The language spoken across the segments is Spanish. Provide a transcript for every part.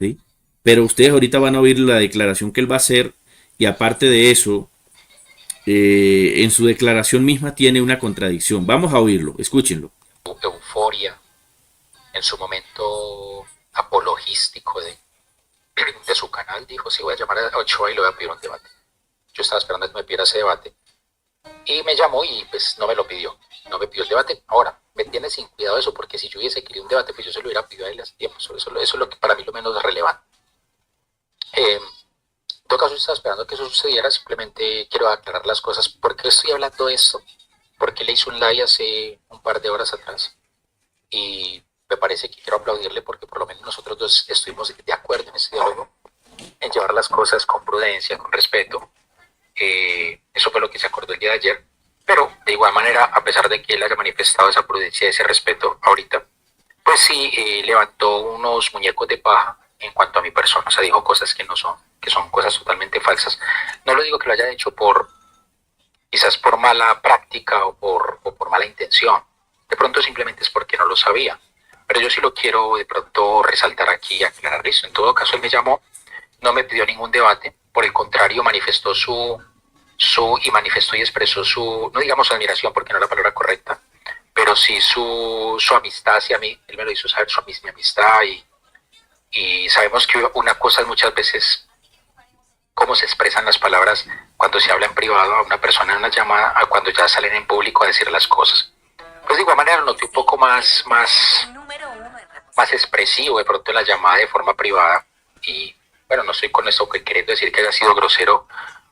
¿sí? Pero ustedes ahorita van a oír la declaración que él va a hacer y aparte de eso, en su declaración misma tiene una contradicción. Vamos a oírlo, escúchenlo. Euforia, en su momento apologístico de su canal, dijo, sí, voy a llamar a Ochoa y le voy a pedir un debate. Yo estaba esperando a que me pidiera ese debate. Y me llamó y pues no me lo pidió. No me pidió el debate. Ahora, me tiene sin cuidado eso, porque si yo hubiese querido un debate, pues yo se lo hubiera pedido a él hace tiempo. Eso es lo que para mí lo menos relevante. En todo caso, yo estaba esperando que eso sucediera. Simplemente quiero aclarar las cosas. ¿Por qué estoy hablando de esto? Porque le hice un live hace un par de horas atrás. Y me parece que quiero aplaudirle porque por lo menos nosotros dos estuvimos de acuerdo en ese diálogo, en llevar las cosas con prudencia, con respeto. Eso fue lo que se acordó el día de ayer. Pero de igual manera, a pesar de que él haya manifestado esa prudencia y ese respeto ahorita, pues sí levantó unos muñecos de paja en cuanto a mi persona. O sea, dijo cosas que no son, que son cosas totalmente falsas. No lo digo que lo haya hecho quizás por mala práctica o por mala intención. De pronto simplemente es porque no lo sabía. Pero yo sí lo quiero de pronto resaltar aquí y aclarar eso. En todo caso, él me llamó, no me pidió ningún debate, por el contrario, manifestó manifestó y expresó no digamos su admiración porque no es la palabra correcta, pero sí su amistad hacia mí. Él me lo hizo saber, mi amistad, y sabemos que una cosa es muchas veces cómo se expresan las palabras cuando se habla en privado a una persona en una llamada, a cuando ya salen en público a decir las cosas. Pues de igual manera lo noté un poco más expresivo de pronto en la llamada de forma privada. Y bueno, no estoy con eso que queriendo decir que haya sido grosero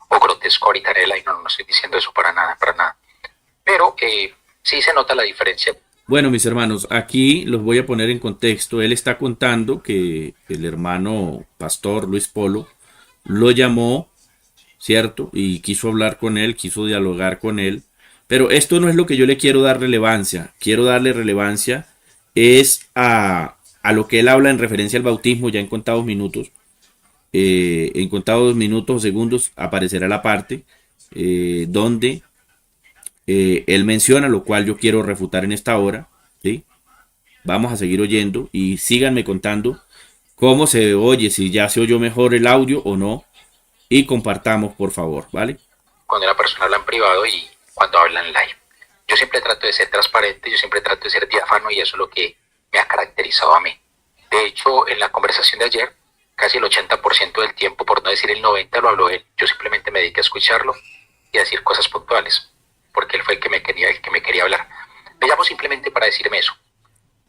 o grotesco ahorita en el aire, no estoy diciendo eso para nada, para nada. Pero sí se nota la diferencia. Bueno, mis hermanos, aquí los voy a poner en contexto. Él está contando que el hermano pastor Luis Polo lo llamó, ¿cierto? Y quiso hablar con él, quiso dialogar con él. Pero esto no es lo que yo le quiero dar relevancia. Quiero darle relevancia es a lo que él habla en referencia al bautismo ya en contados minutos. En contados minutos o segundos aparecerá la parte donde él menciona, lo cual yo quiero refutar en esta hora. ¿Sí? Vamos a seguir oyendo y síganme contando cómo se oye, si ya se oyó mejor el audio o no. Y compartamos, por favor, ¿vale? Cuando una persona habla en privado y cuando habla en live. Yo siempre trato de ser transparente, yo siempre trato de ser diáfano y eso es lo que me ha caracterizado a mí. De hecho, en la conversación de ayer, casi el 80% del tiempo, por no decir el 90%, lo habló él. Yo simplemente me dediqué a escucharlo y a decir cosas puntuales, porque él fue el que me quería hablar. Me llamo simplemente para decirme eso.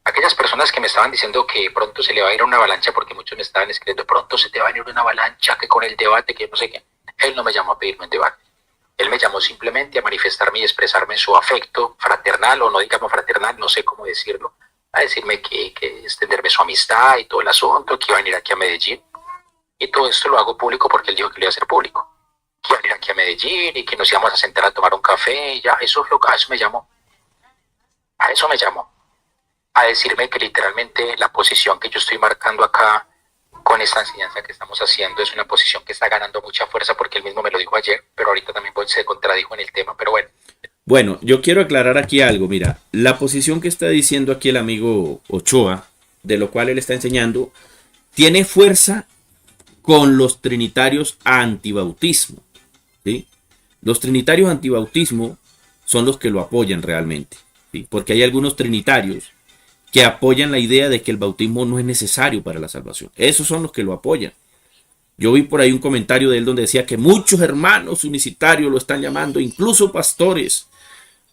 Aquellas personas que me estaban diciendo que pronto se le va a ir una avalancha, porque muchos me estaban escribiendo, pronto se te va a ir una avalancha, que con el debate, que no sé qué. Él no me llamó a pedirme un debate. Él me llamó simplemente a manifestarme y expresarme su afecto fraternal, o no digamos fraternal, no sé cómo decirlo, a decirme que extenderme su amistad y todo el asunto, que iba a venir aquí a Medellín. Y todo esto lo hago público porque él dijo que lo iba a hacer público. Que iba a venir aquí a Medellín y que nos íbamos a sentar a tomar un café y ya, a eso me llamó. A eso me llamó. A decirme que literalmente la posición que yo estoy marcando acá con esta enseñanza que estamos haciendo es una posición que está ganando mucha fuerza, porque él mismo me lo dijo ayer, pero ahorita también se contradijo en el tema, pero bueno. Bueno, yo quiero aclarar aquí algo. Mira, la posición que está diciendo aquí el amigo Ochoa, de lo cual él está enseñando, tiene fuerza con los trinitarios antibautismo. ¿Sí? Los trinitarios antibautismo son los que lo apoyan realmente. ¿Sí? Porque hay algunos trinitarios que apoyan la idea de que el bautismo no es necesario para la salvación. Esos son los que lo apoyan. Yo vi por ahí un comentario de él donde decía que muchos hermanos unicitarios lo están llamando, incluso pastores,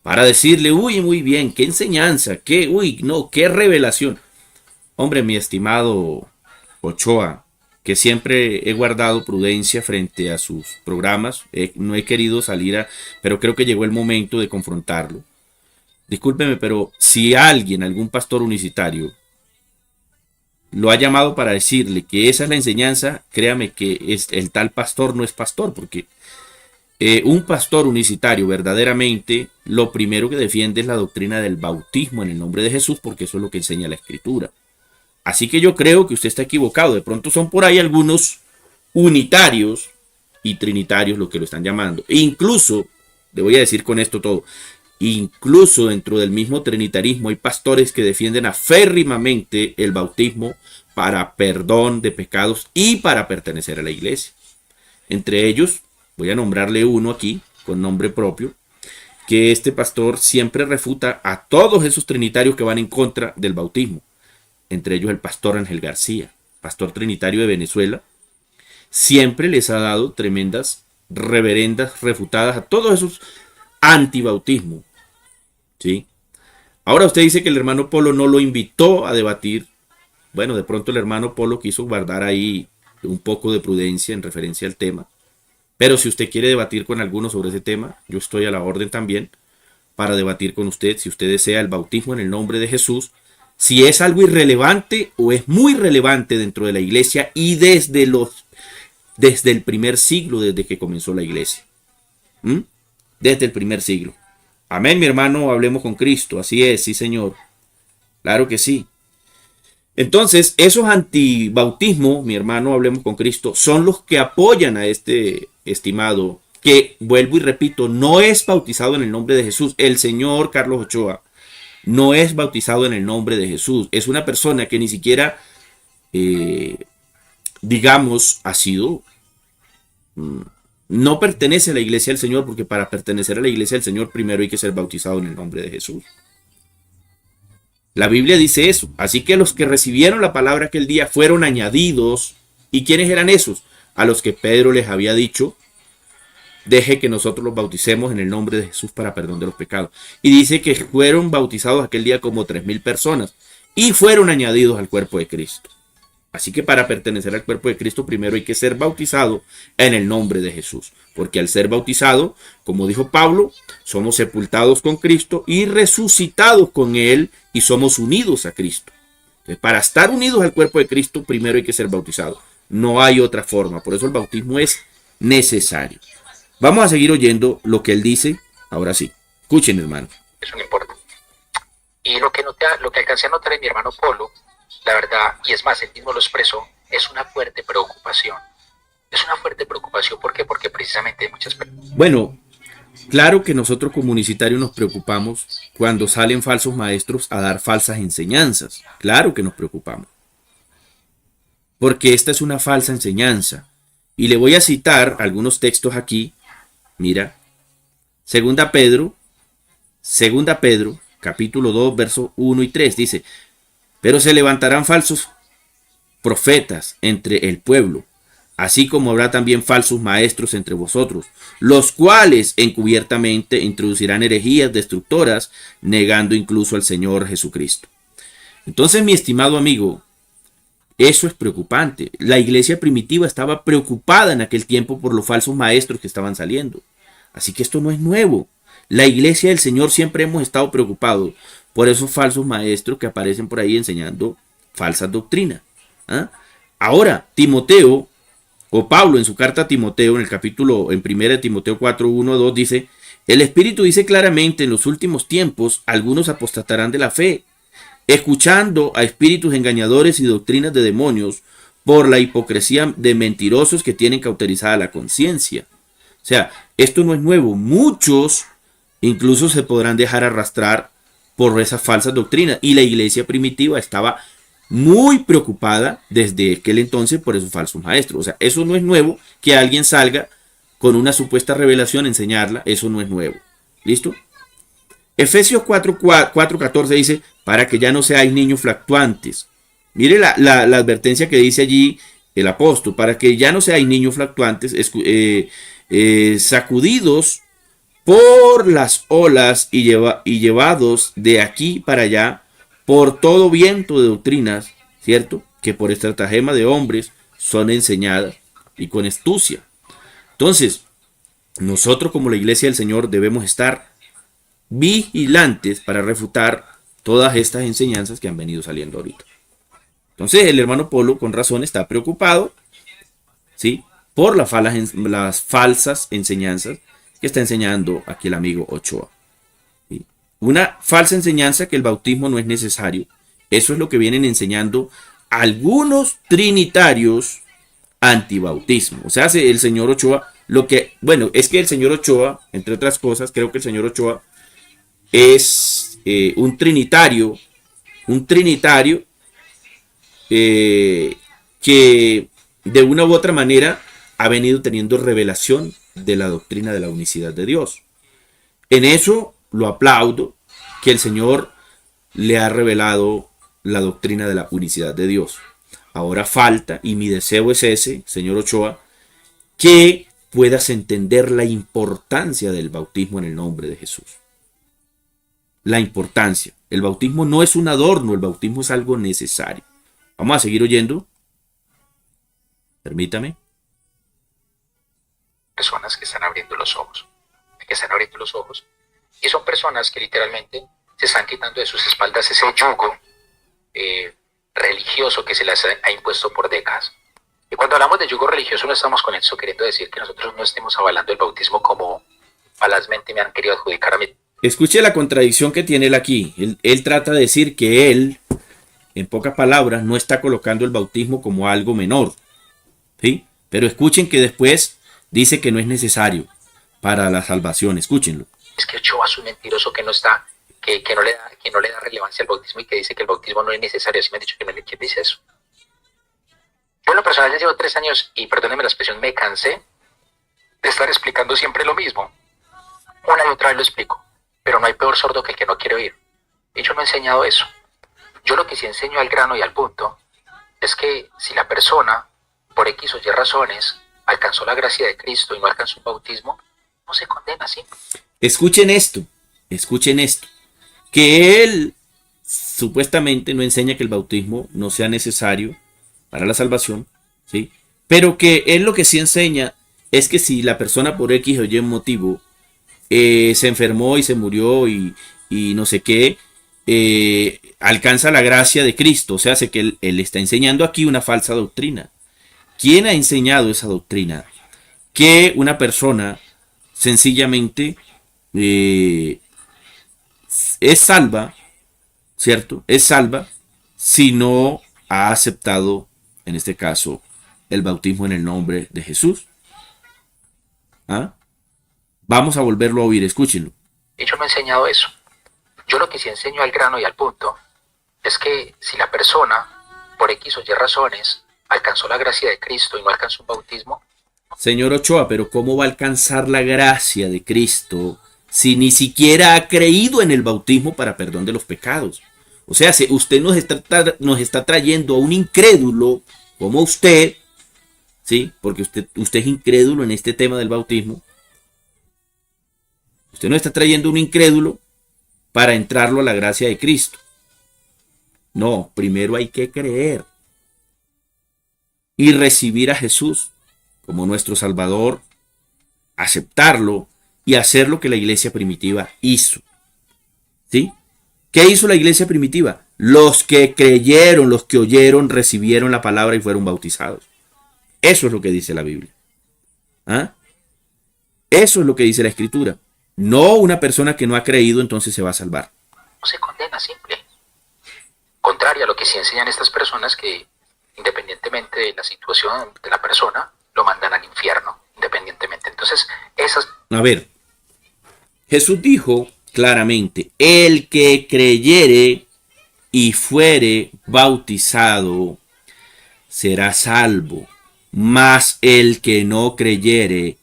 para decirle, uy, muy bien, qué enseñanza, qué revelación. Hombre, mi estimado Ochoa, que siempre he guardado prudencia frente a sus programas, no he querido pero creo que llegó el momento de confrontarlo. Discúlpeme, pero si alguien, algún pastor unicitario, lo ha llamado para decirle que esa es la enseñanza, créame que el tal pastor no es pastor, porque un pastor unicitario verdaderamente lo primero que defiende es la doctrina del bautismo en el nombre de Jesús, porque eso es lo que enseña la Escritura. Así que yo creo que usted está equivocado. De pronto son por ahí algunos unitarios y trinitarios lo que lo están llamando. E incluso, le voy a decir con esto todo, incluso dentro del mismo trinitarismo hay pastores que defienden aférrimamente el bautismo para perdón de pecados y para pertenecer a la iglesia. Entre ellos, voy a nombrarle uno aquí, con nombre propio, que este pastor siempre refuta a todos esos trinitarios que van en contra del bautismo. Entre ellos el pastor Ángel García, pastor trinitario de Venezuela, siempre les ha dado tremendas, reverendas refutadas a todos esos antibautismo. ¿Sí? Ahora usted dice que el hermano Polo no lo invitó a debatir. Bueno, de pronto el hermano Polo quiso guardar ahí un poco de prudencia en referencia al tema. Pero si usted quiere debatir con alguno sobre ese tema, yo estoy a la orden también para debatir con usted si usted desea el bautismo en el nombre de Jesús, si es algo irrelevante o es muy relevante dentro de la iglesia y desde el primer siglo, desde que comenzó la iglesia. Desde el primer siglo. Amén, mi hermano, hablemos con Cristo. Así es, sí, Señor. Claro que sí. Entonces, esos antibautismos, mi hermano, hablemos con Cristo, son los que apoyan a este estimado, que, vuelvo y repito, no es bautizado en el nombre de Jesús. El señor Carlos Ochoa no es bautizado en el nombre de Jesús. Es una persona que ni siquiera, digamos, ha sido... no pertenece a la iglesia del Señor, porque para pertenecer a la iglesia del Señor primero hay que ser bautizado en el nombre de Jesús. La Biblia dice eso. Así que los que recibieron la palabra aquel día fueron añadidos. ¿Y quiénes eran esos? A los que Pedro les había dicho, deje que nosotros los bauticemos en el nombre de Jesús para perdón de los pecados. Y dice que fueron bautizados aquel día como 3,000 personas y fueron añadidos al cuerpo de Cristo. Así que para pertenecer al cuerpo de Cristo primero hay que ser bautizado en el nombre de Jesús. Porque al ser bautizado, como dijo Pablo, somos sepultados con Cristo y resucitados con Él y somos unidos a Cristo. Entonces, para estar unidos al cuerpo de Cristo primero hay que ser bautizado. No hay otra forma. Por eso el bautismo es necesario. Vamos a seguir oyendo lo que él dice. Ahora sí. Escuchen, hermano. Eso no importa. Y lo que alcancé a notar en mi hermano Polo, la verdad, y es más, él mismo lo expresó, es una fuerte preocupación. Es una fuerte preocupación, ¿por qué? Porque precisamente muchas personas... Bueno, claro que nosotros como unitarios nos preocupamos cuando salen falsos maestros a dar falsas enseñanzas. Claro que nos preocupamos. Porque esta es una falsa enseñanza. Y le voy a citar algunos textos aquí. Mira, Segunda Pedro, capítulo 2, versos 1 y 3, dice: pero se levantarán falsos profetas entre el pueblo, así como habrá también falsos maestros entre vosotros, los cuales encubiertamente introducirán herejías destructoras, negando incluso al Señor Jesucristo. Entonces, mi estimado amigo, eso es preocupante. La iglesia primitiva estaba preocupada en aquel tiempo por los falsos maestros que estaban saliendo. Así que esto no es nuevo. La iglesia del Señor siempre hemos estado preocupados por esos falsos maestros que aparecen por ahí enseñando falsas doctrinas. Ahora, Timoteo, o Pablo en su carta a Timoteo, en el capítulo, en 1 Timoteo 4, 1, 2, dice: el Espíritu dice claramente, en los últimos tiempos algunos apostatarán de la fe, escuchando a espíritus engañadores y doctrinas de demonios, por la hipocresía de mentirosos que tienen cauterizada la conciencia. O sea, esto no es nuevo. Muchos incluso se podrán dejar arrastrar por esas falsas doctrinas. Y la iglesia primitiva estaba muy preocupada desde aquel entonces por esos falsos maestros. O sea, eso no es nuevo, que alguien salga con una supuesta revelación a enseñarla. Eso no es nuevo. ¿Listo? Efesios 4:14 dice: para que ya no seáis niños fluctuantes. Mire la advertencia que dice allí el apóstol: para que ya no seáis niños fluctuantes, sacudidos por las olas y llevados de aquí para allá por todo viento de doctrinas, ¿cierto? Que por estratagema de hombres son enseñadas y con astucia. Entonces, nosotros como la iglesia del Señor debemos estar vigilantes para refutar todas estas enseñanzas que han venido saliendo ahorita. Entonces, el hermano Polo con razón está preocupado, ¿sí?, por las falsas enseñanzas que está enseñando aquí el amigo Ochoa. ¿Sí? Una falsa enseñanza que el bautismo no es necesario. Eso es lo que vienen enseñando algunos trinitarios antibautismo. O sea, el señor Ochoa, es que el señor Ochoa, entre otras cosas, creo que el señor Ochoa es un trinitario que de una u otra manera ha venido teniendo revelación de la doctrina de la unicidad de Dios. En eso lo aplaudo, que el Señor le ha revelado la doctrina de la unicidad de Dios. Ahora falta, y mi deseo es ese, señor Ochoa, que puedas entender la importancia del bautismo en el nombre de Jesús. La importancia. El bautismo no es un adorno, el bautismo es algo necesario. Vamos a seguir oyendo. Permítame. Personas que están abriendo los ojos, y son personas que literalmente se están quitando de sus espaldas ese yugo religioso que se les ha impuesto por décadas. Y cuando hablamos de yugo religioso no estamos con eso queriendo decir que nosotros no estemos avalando el bautismo como falazmente me han querido adjudicar a mí. Escuche la contradicción que tiene él aquí. Él trata de decir que él, en pocas palabras, no está colocando el bautismo como algo menor, ¿sí? Pero escuchen que después dice que no es necesario para la salvación. Escúchenlo. Es que Ochoa es un mentiroso que no está, que no le da relevancia al bautismo y que dice que el bautismo no es necesario. Así me han dicho que no. ¿Quién dice eso? Yo en lo personal ya llevo 3 años y perdónenme la expresión, me cansé de estar explicando siempre lo mismo. Una y otra vez lo explico, pero no hay peor sordo que el que no quiere oír. Y yo no he enseñado eso. Yo lo que sí enseño al grano y al punto es que si la persona, por X o Y razones, alcanzó la gracia de Cristo y no alcanzó un bautismo, no se condena, ¿sí? Escuchen esto, que él supuestamente no enseña que el bautismo no sea necesario para la salvación, ¿sí? Pero que él lo que sí enseña es que si la persona por X o Y motivo se enfermó y se murió y no sé qué, alcanza la gracia de Cristo. O sea, hace que él está enseñando aquí una falsa doctrina. ¿Quién ha enseñado esa doctrina? Que una persona sencillamente es salva, ¿cierto? Es salva si no ha aceptado, en este caso, el bautismo en el nombre de Jesús. ¿Ah? Vamos a volverlo a oír, escúchenlo. Y yo no he enseñado eso. Yo lo que sí enseño al grano y al punto es que si la persona, por X o Y razones, alcanzó la gracia de Cristo y no alcanzó un bautismo. Señor Ochoa, pero ¿cómo va a alcanzar la gracia de Cristo si ni siquiera ha creído en el bautismo para perdón de los pecados? O sea, si usted nos está trayendo a un incrédulo como usted, ¿sí? Porque usted es incrédulo en este tema del bautismo. Usted nos está trayendo a un incrédulo para entrarlo a la gracia de Cristo. No, primero hay que creer y recibir a Jesús como nuestro Salvador, aceptarlo y hacer lo que la iglesia primitiva hizo. ¿Sí? ¿Qué hizo la iglesia primitiva? Los que creyeron, los que oyeron, recibieron la palabra y fueron bautizados. Eso es lo que dice la Biblia. ¿Ah? Eso es lo que dice la Escritura. No una persona que no ha creído entonces se va a salvar. No se condena, simple. Contrario a lo que sí enseñan estas personas que independientemente de la situación de la persona, lo mandan al infierno, independientemente. Entonces, esas... A ver, Jesús dijo claramente, el que creyere y fuere bautizado será salvo, mas el que no creyere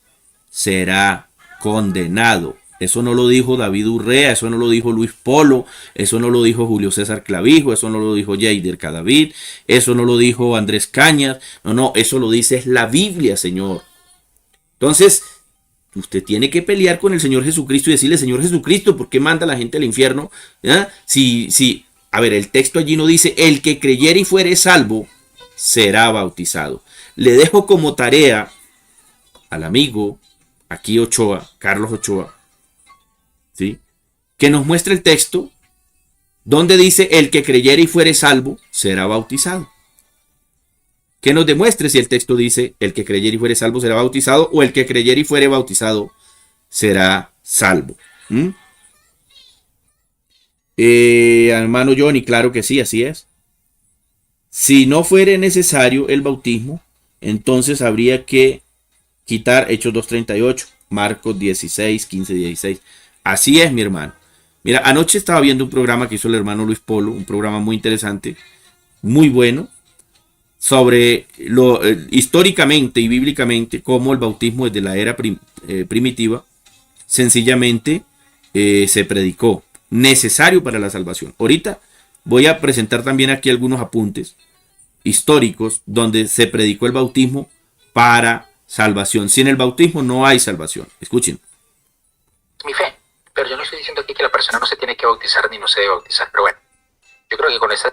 será condenado. Eso no lo dijo David Urrea, eso no lo dijo Luis Polo, eso no lo dijo Julio César Clavijo, eso no lo dijo Yaider Cadavid, eso no lo dijo Andrés Cañas, no, eso lo dice es la Biblia, Señor. Entonces, usted tiene que pelear con el Señor Jesucristo y decirle, Señor Jesucristo, ¿por qué manda a la gente al infierno? ¿Ah? A ver, el texto allí no dice, el que creyere y fuere salvo, será bautizado. Le dejo como tarea al amigo, aquí Ochoa, Carlos Ochoa, ¿sí? Que nos muestre el texto donde dice el que creyere y fuere salvo será bautizado. Que nos demuestre si el texto dice el que creyere y fuere salvo será bautizado o el que creyere y fuere bautizado será salvo. Hermano Johnny, claro que sí, así es. Si no fuere necesario el bautismo, entonces habría que quitar Hechos 2:38, Marcos 16, 15, 16. Así es, mi hermano. Mira, anoche estaba viendo un programa que hizo el hermano Luis Polo, un programa muy interesante, muy bueno, sobre históricamente y bíblicamente cómo el bautismo desde la era primitiva sencillamente se predicó, necesario para la salvación. Ahorita voy a presentar también aquí algunos apuntes históricos donde se predicó el bautismo para salvación. Sin el bautismo no hay salvación. Escuchen. Mi fe, pero yo no estoy diciendo aquí que la persona no se tiene que bautizar ni no se debe bautizar, pero bueno, yo creo que con esa...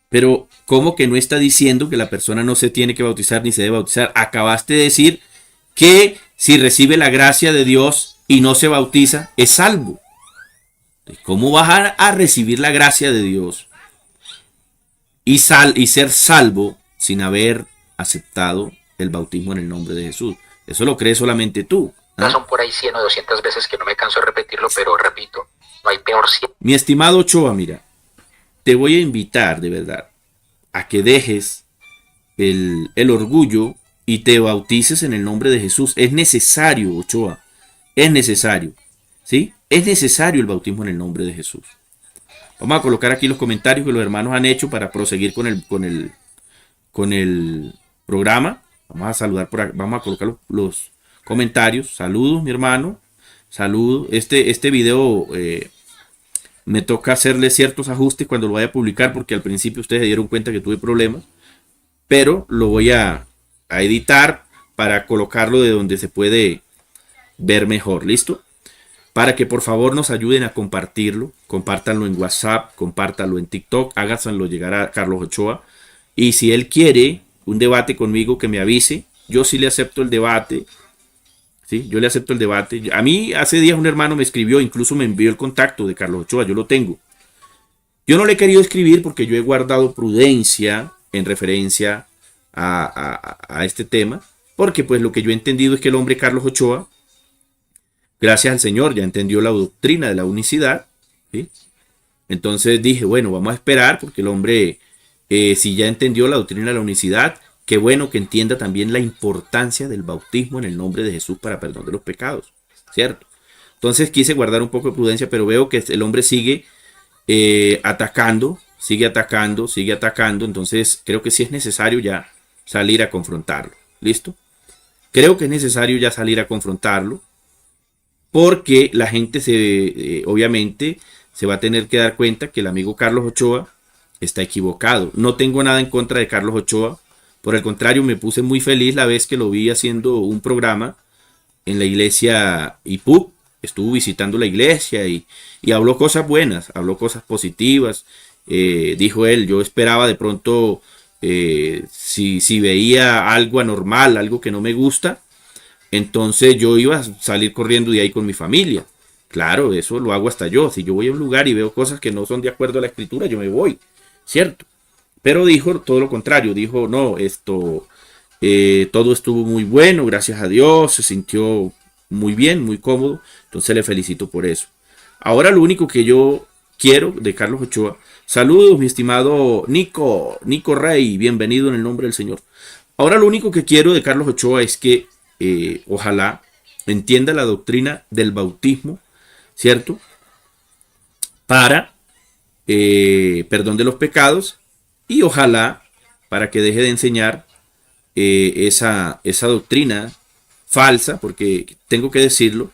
Pero, ¿cómo que no está diciendo que la persona no se tiene que bautizar ni se debe bautizar? Acabaste de decir que si recibe la gracia de Dios y no se bautiza, es salvo. ¿Cómo vas a recibir la gracia de Dios y ser salvo sin haber aceptado el bautismo en el nombre de Jesús? Eso lo crees solamente tú. ¿Ah? Son por ahí 100 o 200 veces que no me canso de repetirlo, pero repito, no hay peor 100. Mi estimado Ochoa, mira, te voy a invitar de verdad a que dejes el orgullo y te bautices en el nombre de Jesús. Es necesario, Ochoa, es necesario, ¿sí? Es necesario el bautismo en el nombre de Jesús. Vamos a colocar aquí los comentarios que los hermanos han hecho para proseguir con el programa. Vamos a saludar por acá, vamos a colocar los comentarios. Saludos, mi hermano. Saludos. Este video me toca hacerle ciertos ajustes cuando lo vaya a publicar, porque al principio ustedes se dieron cuenta que tuve problemas, pero lo voy a editar para colocarlo de donde se puede ver mejor. ¿Listo? Para que por favor nos ayuden a compartirlo. Compártanlo en WhatsApp, compártanlo en TikTok, háganlo llegar a Carlos Ochoa. Y si él quiere un debate conmigo, que me avise. Yo sí le acepto el debate. ¿Sí? Yo le acepto el debate. A mí hace días un hermano me escribió, incluso me envió el contacto de Carlos Ochoa, yo lo tengo. Yo no le he querido escribir porque yo he guardado prudencia en referencia a este tema, porque pues lo que yo he entendido es que el hombre Carlos Ochoa, gracias al Señor, ya entendió la doctrina de la unicidad, ¿sí? Entonces dije, bueno, vamos a esperar, porque el hombre, si ya entendió la doctrina de la unicidad, qué bueno que entienda también la importancia del bautismo en el nombre de Jesús para perdón de los pecados, ¿cierto? Entonces quise guardar un poco de prudencia, pero veo que el hombre sigue atacando, entonces creo que sí es necesario ya salir a confrontarlo, ¿listo? Creo que es necesario ya salir a confrontarlo, porque la gente obviamente se va a tener que dar cuenta que el amigo Carlos Ochoa está equivocado. No tengo nada en contra de Carlos Ochoa, por el contrario, me puse muy feliz la vez que lo vi haciendo un programa en la iglesia IPUC. Estuvo visitando la iglesia y habló cosas buenas, habló cosas positivas. Dijo él, yo esperaba de pronto, si veía algo anormal, algo que no me gusta, entonces yo iba a salir corriendo de ahí con mi familia. Claro, eso lo hago hasta yo. Si yo voy a un lugar y veo cosas que no son de acuerdo a la escritura, yo me voy, ¿cierto? Pero dijo todo lo contrario, dijo, no, todo estuvo muy bueno, gracias a Dios, se sintió muy bien, muy cómodo, entonces le felicito por eso. Ahora lo único que yo quiero de Carlos Ochoa, saludos mi estimado Nico Rey, bienvenido en el nombre del Señor. Ahora lo único que quiero de Carlos Ochoa es que ojalá entienda la doctrina del bautismo, ¿cierto? Para perdón de los pecados, y ojalá para que deje de enseñar esa doctrina falsa, porque tengo que decirlo,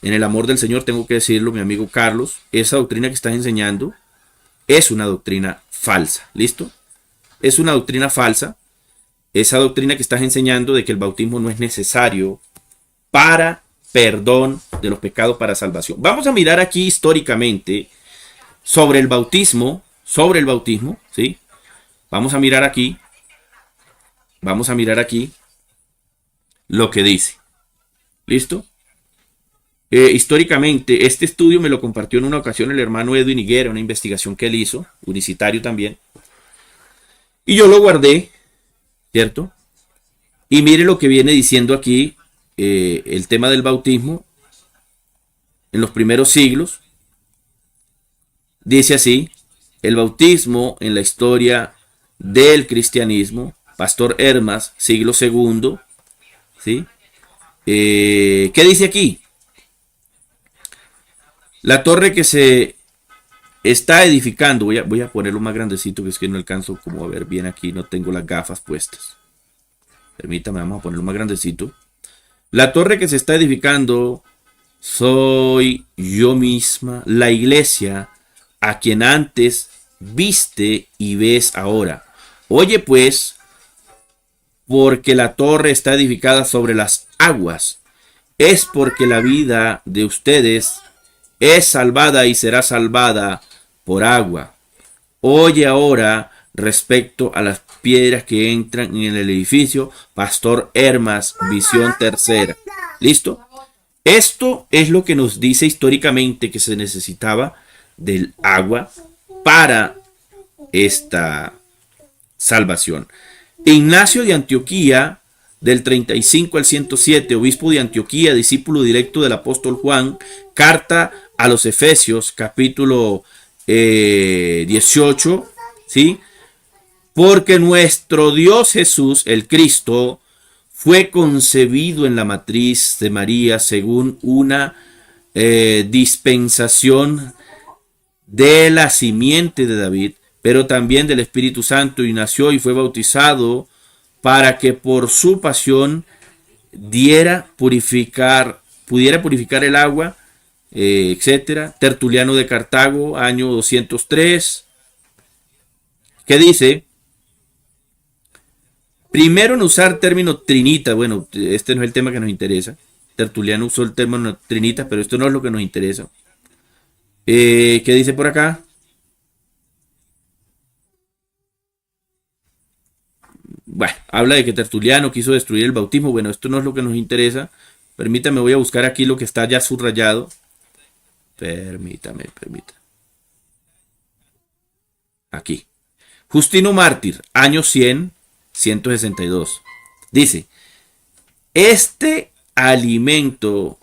en el amor del Señor tengo que decirlo, mi amigo Carlos, esa doctrina que estás enseñando es una doctrina falsa, ¿listo? Es una doctrina falsa, esa doctrina que estás enseñando de que el bautismo no es necesario para perdón de los pecados, para salvación. Vamos a mirar aquí históricamente sobre el bautismo, ¿sí? Vamos a mirar aquí lo que dice. ¿Listo? Históricamente, este estudio me lo compartió en una ocasión el hermano Edwin Higuera, una investigación que él hizo, unicitario también. Y yo lo guardé, ¿cierto? Y mire lo que viene diciendo aquí el tema del bautismo en los primeros siglos. Dice así: el bautismo en la historia del cristianismo, Pastor Hermas, siglo II, ¿sí? ¿Qué dice aquí? La torre que se está edificando, voy a ponerlo más grandecito, que es que no alcanzo como a ver bien aquí, no tengo las gafas puestas. Permítame, vamos a ponerlo más grandecito. La torre que se está edificando soy yo misma, la iglesia, a quien antes viste y ves ahora. Oye pues, porque la torre está edificada sobre las aguas, es porque la vida de ustedes es salvada y será salvada por agua. Oye ahora respecto a las piedras que entran en el edificio, Pastor Hermas, visión tercera. ¿Listo? Esto es lo que nos dice históricamente que se necesitaba del agua para esta salvación. Ignacio de Antioquía, del 35 al 107, obispo de Antioquía, discípulo directo del apóstol Juan, carta a los Efesios, capítulo 18, ¿sí? Porque nuestro Dios Jesús, el Cristo, fue concebido en la matriz de María según una dispensación de la simiente de David, pero también del Espíritu Santo, y nació y fue bautizado para que por su pasión pudiera purificar el agua, etcétera. Tertuliano de Cartago, año 203, que dice, primero en usar término trinita, bueno, este no es el tema que nos interesa. Tertuliano usó el término trinita, pero esto no es lo que nos interesa. ¿Qué dice por acá? Bueno, habla de que Tertuliano quiso destruir el bautismo. Bueno, esto no es lo que nos interesa. Permítame, voy a buscar aquí lo que está ya subrayado. Permítame. Aquí. Justino Mártir, año 100, 162. Dice, este alimento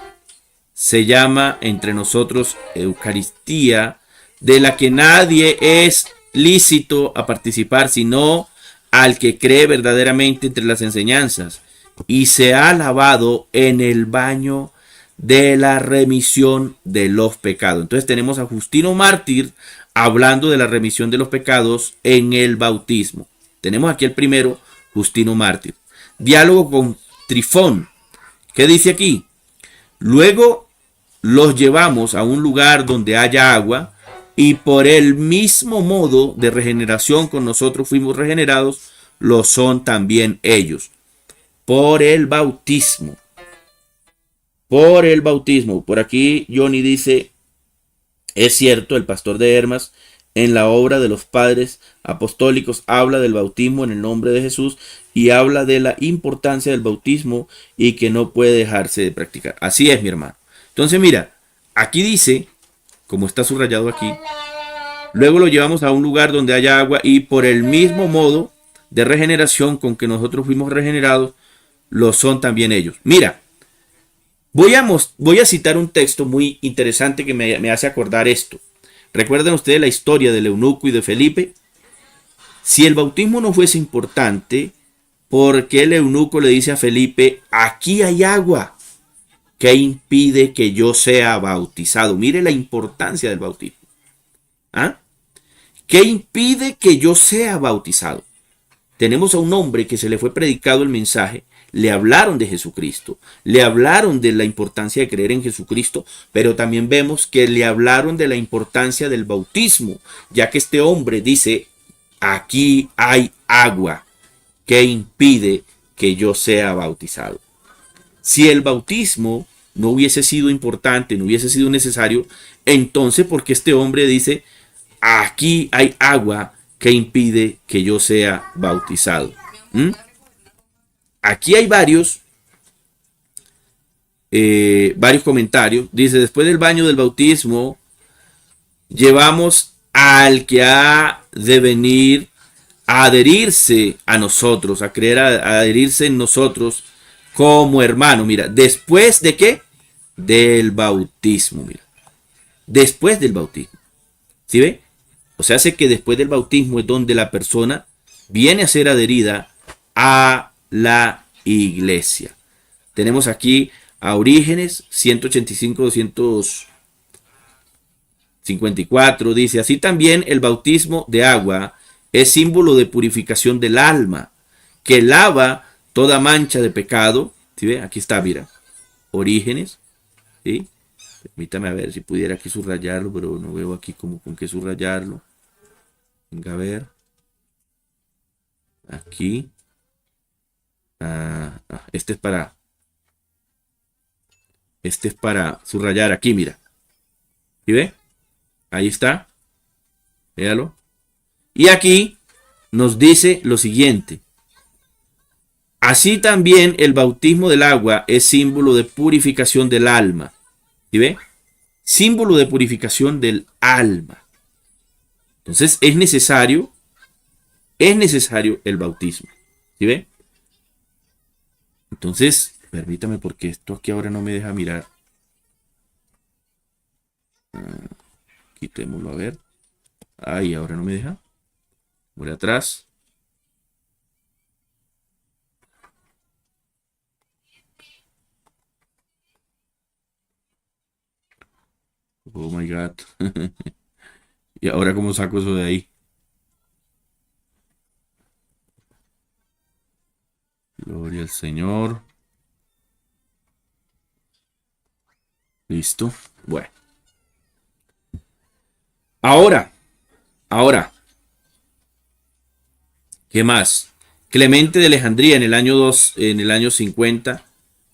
se llama entre nosotros Eucaristía, de la que nadie es lícito a participar, sino al que cree verdaderamente entre las enseñanzas y se ha lavado en el baño de la remisión de los pecados. Entonces tenemos a Justino Mártir hablando de la remisión de los pecados en el bautismo. Tenemos aquí el primero, Justino Mártir. Diálogo con Trifón. ¿Qué dice aquí? Luego los llevamos a un lugar donde haya agua, y por el mismo modo de regeneración con nosotros fuimos regenerados, lo son también ellos. Por el bautismo. Por el bautismo. Por aquí Johnny dice, es cierto, el pastor de Hermas en la obra de los padres apostólicos habla del bautismo en el nombre de Jesús y habla de la importancia del bautismo y que no puede dejarse de practicar. Así es, mi hermano. Entonces mira, aquí dice, como está subrayado aquí, luego lo llevamos a un lugar donde haya agua y por el mismo modo de regeneración con que nosotros fuimos regenerados, lo son también ellos. Mira, voy a citar un texto muy interesante que me hace acordar esto. ¿Recuerdan ustedes la historia del eunuco y de Felipe? Si el bautismo no fuese importante, ¿por qué el eunuco le dice a Felipe, aquí hay agua? ¿Qué impide que yo sea bautizado? Mire la importancia del bautismo. ¿Ah? ¿Qué impide que yo sea bautizado? Tenemos a un hombre que se le fue predicado el mensaje, le hablaron de Jesucristo, le hablaron de la importancia de creer en Jesucristo, pero también vemos que le hablaron de la importancia del bautismo, ya que este hombre dice, aquí hay agua, ¿qué impide que yo sea bautizado? Si el bautismo no hubiese sido importante, no hubiese sido necesario, entonces ¿por qué este hombre dice, aquí hay agua que impide que yo sea bautizado? Aquí hay varios comentarios. Dice, después del baño del bautismo, llevamos al que ha de venir a adherirse a nosotros, a creer, a adherirse en nosotros como hermano. Mira, ¿después de qué? Del bautismo, mira. Después del bautismo. ¿Sí ve? O sea, hace que después del bautismo es donde la persona viene a ser adherida a la iglesia. Tenemos aquí a Orígenes 185-200 54 dice, así también el bautismo de agua es símbolo de purificación del alma, que lava toda mancha de pecado. ¿Sí ve? Aquí está, mira. Orígenes. ¿Sí? Permítame a ver si pudiera aquí subrayarlo, pero no veo aquí como con qué subrayarlo. Venga a ver. Aquí. Este es para subrayar aquí, mira. ¿Sí ve? Ahí está. Véalo. Y aquí nos dice lo siguiente. Así también el bautismo del agua es símbolo de purificación del alma. ¿Sí ve? Símbolo de purificación del alma. Entonces es necesario el bautismo. ¿Sí ve? Entonces, permítame porque esto aquí ahora no me deja mirar. Quitémoslo a ver. Ay, ahora no me deja. Voy atrás. Oh my God. ¿Y ahora cómo saco eso de ahí? Gloria al Señor. Listo. Bueno. Ahora. ¿Qué más? Clemente de Alejandría en el año 2, en el año 50,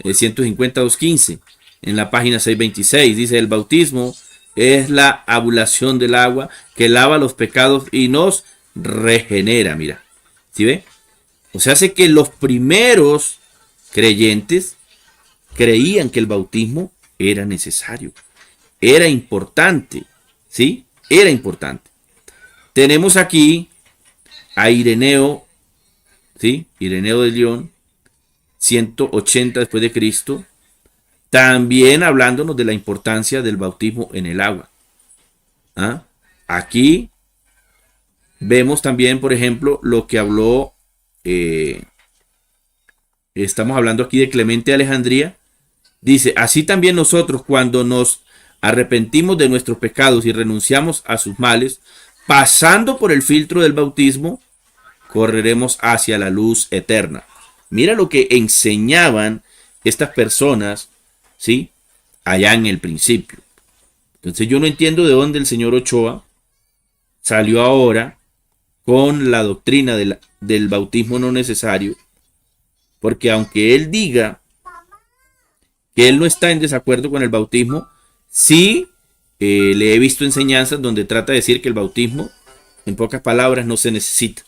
150, 215, en la página 626, dice, el bautismo es la ablución del agua que lava los pecados y nos regenera, mira. ¿Sí ve? O sea, hace que los primeros creyentes creían que el bautismo era necesario, era importante, ¿sí? Era importante. Tenemos aquí a Ireneo, ¿sí? Ireneo de León, 180 después de Cristo, también hablándonos de la importancia del bautismo en el agua. ¿Ah? Aquí vemos también, por ejemplo, lo que habló, estamos hablando aquí de Clemente de Alejandría, dice, así también nosotros cuando nos arrepentimos de nuestros pecados y renunciamos a sus males, pasando por el filtro del bautismo, correremos hacia la luz eterna. Mira lo que enseñaban estas personas, ¿sí? Allá en el principio. Entonces yo no entiendo de dónde el señor Ochoa salió ahora con la doctrina del bautismo no necesario, porque aunque él diga que él no está en desacuerdo con el bautismo, sí le he visto enseñanzas donde trata de decir que el bautismo, en pocas palabras, no se necesita.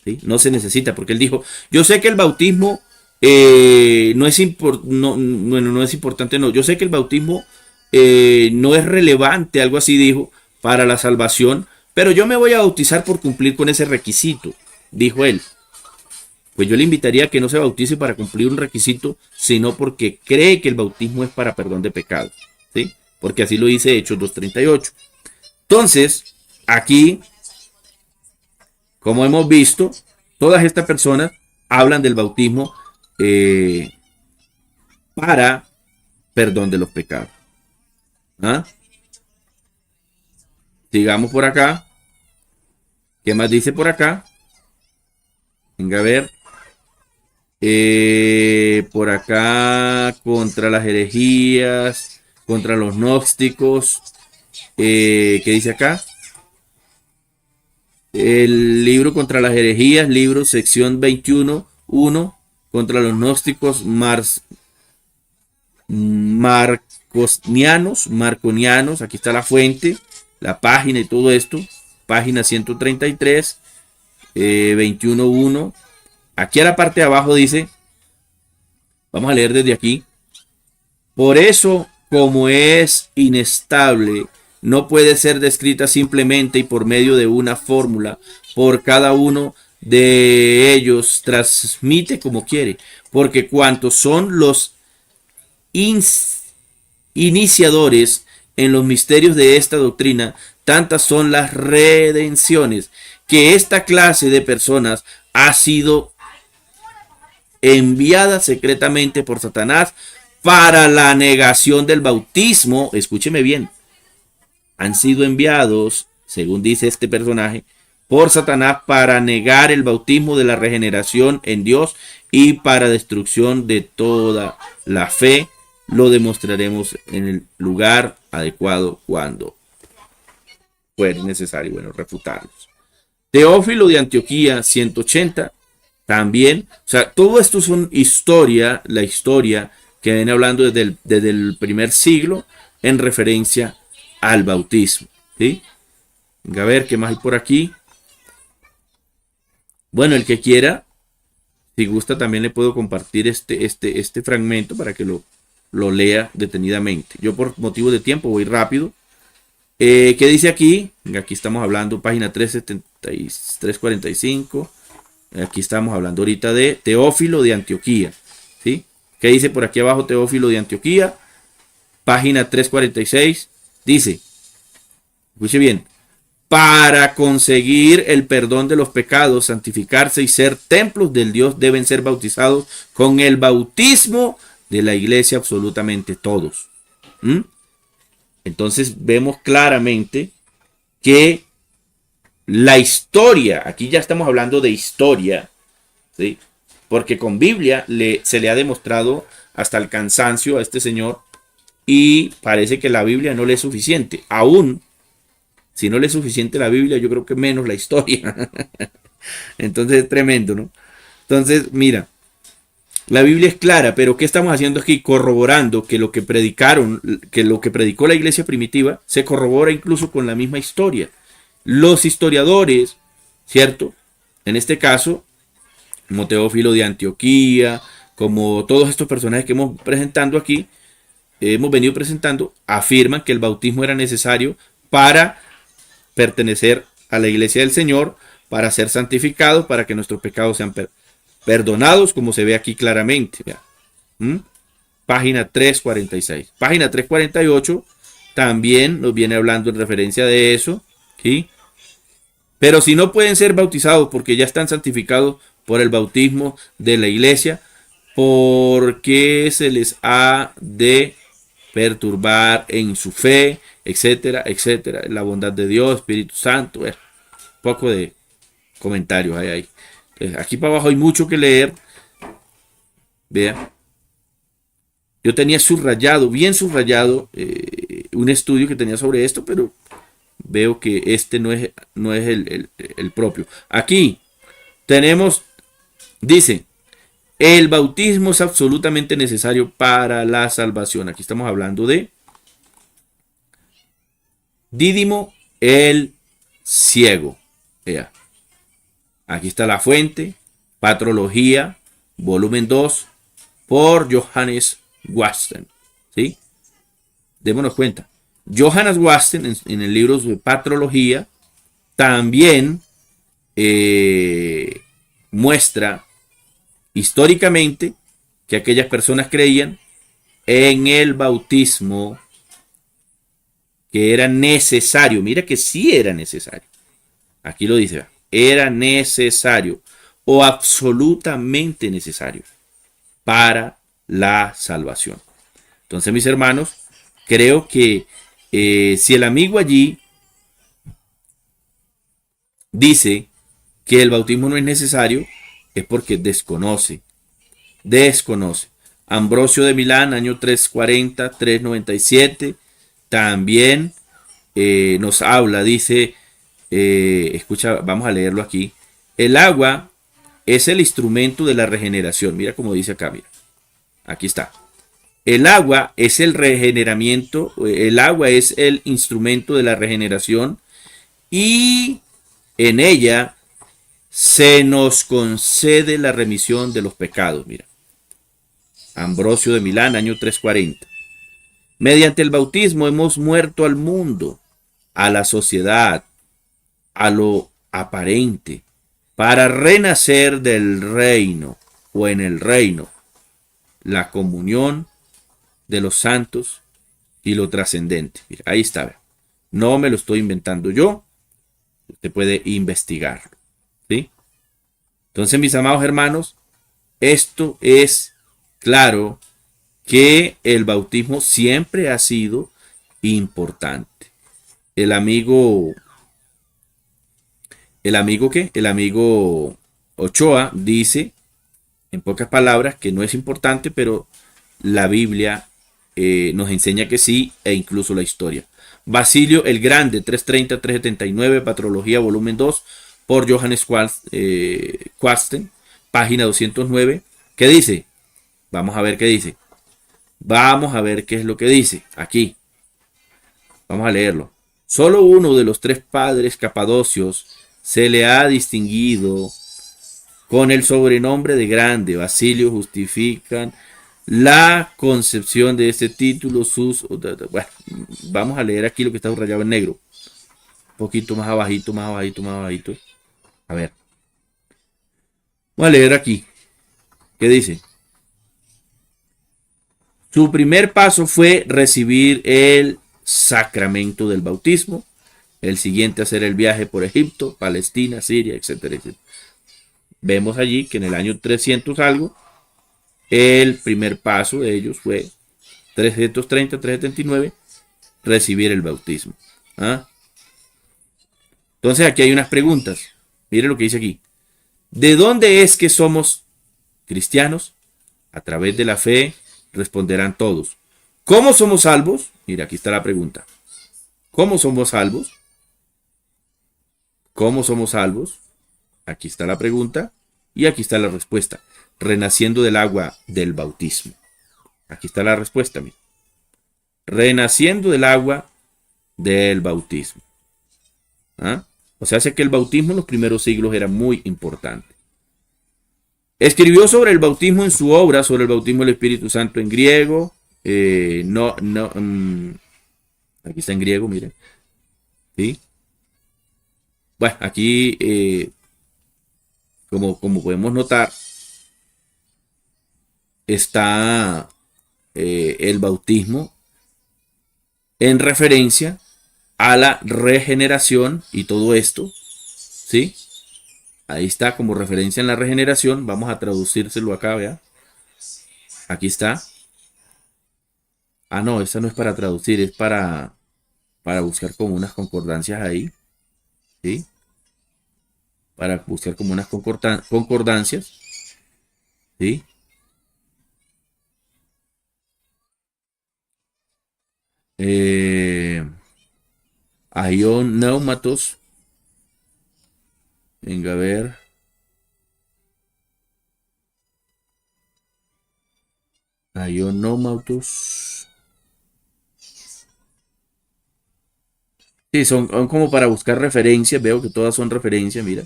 ¿Sí? No se necesita, porque él dijo, yo sé que el bautismo no es importante, no, yo sé que el bautismo no es relevante, algo así dijo, para la salvación, pero yo me voy a bautizar por cumplir con ese requisito, dijo él. Pues yo le invitaría a que no se bautice para cumplir un requisito, sino porque cree que el bautismo es para perdón de pecados, ¿sí? Porque así lo dice Hechos 2:38. Entonces, aquí, como hemos visto, todas estas personas hablan del bautismo para perdón de los pecados. ¿Ah? Sigamos por acá. ¿Qué más dice por acá? Venga a ver. Por acá, contra las herejías, contra los gnósticos. ¿Qué dice acá? El libro contra las herejías, libro sección 21:1, contra los gnósticos marconianos, aquí está la fuente, la página y todo esto, página 133, 21:1. Aquí a la parte de abajo dice, vamos a leer desde aquí, por eso, como es inestable, no puede ser descrita simplemente y por medio de una fórmula, por cada uno de ellos transmite como quiere, porque cuantos son los iniciadores en los misterios de esta doctrina, tantas son las redenciones, que esta clase de personas ha sido enviada secretamente por Satanás para la negación del bautismo, escúcheme bien, han sido enviados, según dice este personaje, por Satanás para negar el bautismo de la regeneración en Dios y para destrucción de toda la fe. Lo demostraremos en el lugar adecuado cuando fuere necesario, bueno, refutarlos. Teófilo de Antioquía, 180, también, o sea, todo esto son historia, la historia que viene hablando desde el primer siglo en referencia al bautismo, ¿sí? A ver, ¿qué más hay por aquí? Bueno, el que quiera, si gusta, también le puedo compartir este fragmento para que lo lea detenidamente. Yo por motivos de tiempo voy rápido. ¿Qué dice aquí? Aquí estamos hablando, página 345. Aquí estamos hablando ahorita de Teófilo de Antioquía. ¿Sí? ¿Qué dice por aquí abajo Teófilo de Antioquía? Página 346. Dice, escuche bien, para conseguir el perdón de los pecados, santificarse y ser templos del Dios, deben ser bautizados con el bautismo de la iglesia absolutamente todos. Entonces vemos claramente que la historia, aquí ya estamos hablando de historia, ¿sí? Porque con Biblia se le ha demostrado hasta el cansancio a este señor y parece que la Biblia no le es suficiente. Aún, si no le es suficiente la Biblia, yo creo que menos la historia. Entonces es tremendo, ¿no? Entonces, mira, la Biblia es clara, pero ¿qué estamos haciendo aquí? Corroborando que lo que predicaron, que lo que predicó la iglesia primitiva, se corrobora incluso con la misma historia. Los historiadores, ¿cierto? En este caso, como Teófilo de Antioquía, como todos estos personajes que hemos venido presentando, afirman que el bautismo era necesario para pertenecer a la iglesia del Señor, para ser santificados, para que nuestros pecados sean perdonados, como se ve aquí claramente. Página 346. Página 348 también nos viene hablando en referencia de eso. ¿Sí? Pero si no pueden ser bautizados porque ya están santificados por el bautismo de la iglesia, ¿por qué se les ha de perturbar en su fe, etcétera, etcétera? La bondad de Dios, Espíritu Santo. Bueno, poco de comentarios hay ahí. Aquí para abajo hay mucho que leer. Vea. Yo tenía subrayado, bien subrayado, un estudio que tenía sobre esto, pero veo que este no es el propio. Aquí tenemos, dice, el bautismo es absolutamente necesario para la salvación. Aquí estamos hablando de Dídimo el ciego. Vea. Aquí está la fuente, Patrología, volumen 2, por Johannes Wasten. ¿Sí? Démonos cuenta. Johannes Wasten, en el libro de Patrología, también muestra históricamente que aquellas personas creían en el bautismo que era necesario. Mira que sí era necesario. Aquí lo dice, era necesario o absolutamente necesario para la salvación. Entonces, mis hermanos, creo que si el amigo allí dice que el bautismo no es necesario, es porque desconoce. Ambrosio de Milán, año 340, 397, también nos habla, dice, escucha, vamos a leerlo aquí. El agua es el instrumento de la regeneración. Mira cómo dice acá, mira. Aquí está. El agua es el regeneramiento, el agua es el instrumento de la regeneración y en ella se nos concede la remisión de los pecados. Mira. Ambrosio de Milán, año 340. Mediante el bautismo hemos muerto al mundo, a la sociedad, a lo aparente, para renacer del reino o en el reino, la comunión de los santos y lo trascendente. Mira, ahí está. No me lo estoy inventando yo. Usted puede investigarlo. ¿Sí? Entonces, mis amados hermanos, esto es claro que el bautismo siempre ha sido importante. el amigo, ¿qué? El amigo Ochoa dice, en pocas palabras, que no es importante, pero la Biblia nos enseña que sí, e incluso la historia. Basilio el Grande, 330-379, Patrología, volumen 2, por Johannes Quasten, página 209. ¿Qué dice? Vamos a ver qué dice. Vamos a ver qué es lo que dice aquí. Vamos a leerlo. Solo uno de los tres padres capadocios se le ha distinguido con el sobrenombre de Grande. Basilio justifican la concepción de este título. Bueno, vamos a leer aquí lo que está subrayado en negro. Un poquito más abajito, más abajito, más abajito. A ver. Vamos a leer aquí. ¿Qué dice? Su primer paso fue recibir el sacramento del bautismo. El siguiente hacer el viaje por Egipto, Palestina, Siria, etcétera, etcétera. Vemos allí que en el año 300 algo, el primer paso de ellos fue 330, 379, recibir el bautismo. ¿Ah? Entonces aquí hay unas preguntas. Mire lo que dice aquí. ¿De dónde es que somos cristianos? A través de la fe responderán todos. ¿Cómo somos salvos? Mira, aquí está la pregunta. ¿Cómo somos salvos? ¿Cómo somos salvos? Aquí está la pregunta y aquí está la respuesta. Renaciendo del agua del bautismo. Aquí está la respuesta. Mira. Renaciendo del agua del bautismo. ¿Ah? O sea, hace que el bautismo en los primeros siglos era muy importante. Escribió sobre el bautismo en su obra, sobre el bautismo del Espíritu Santo en griego. Aquí está en griego, miren. ¿Sí? Bueno, aquí, como podemos notar, está el bautismo en referencia a la regeneración y todo esto, ¿sí? Ahí está como referencia en la regeneración. Vamos a traducírselo acá, vea. Aquí está. Ah, no, esta no es para traducir, es para buscar como unas concordancias ahí, ¿sí? Para buscar como unas concordancias, ¿sí? Aion neumatos. Venga a ver. Aion neumatos. Sí, son como para buscar referencias. Veo que todas son referencias, mira.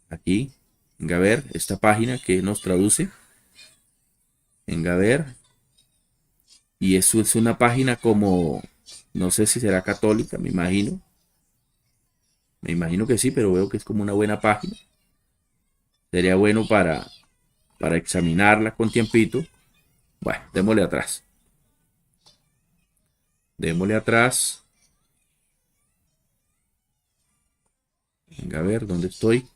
Aquí. Venga a ver esta página que nos traduce. Venga a ver. Y eso es una página como, no sé si será católica, me imagino. Me imagino que sí, pero veo que es como una buena página. Sería bueno para examinarla con tiempito. Bueno, démosle atrás. Démosle atrás. Venga a ver, ¿dónde estoy?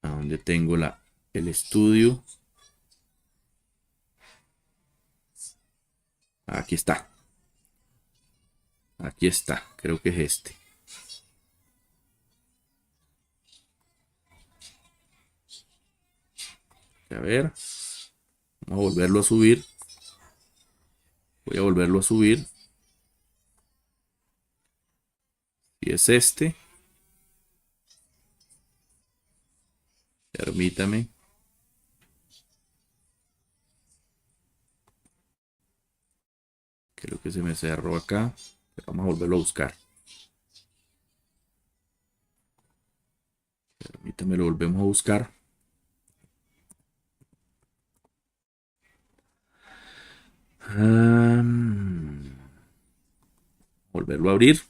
¿A dónde tengo el estudio? Aquí está. Aquí está. Creo que es este. A ver. Vamos a volverlo a subir. Voy a volverlo a subir. Y es este. Permítame. Creo que se me cerró acá. Pero vamos a volverlo a buscar. Permítame, lo volvemos a buscar. Volverlo a abrir.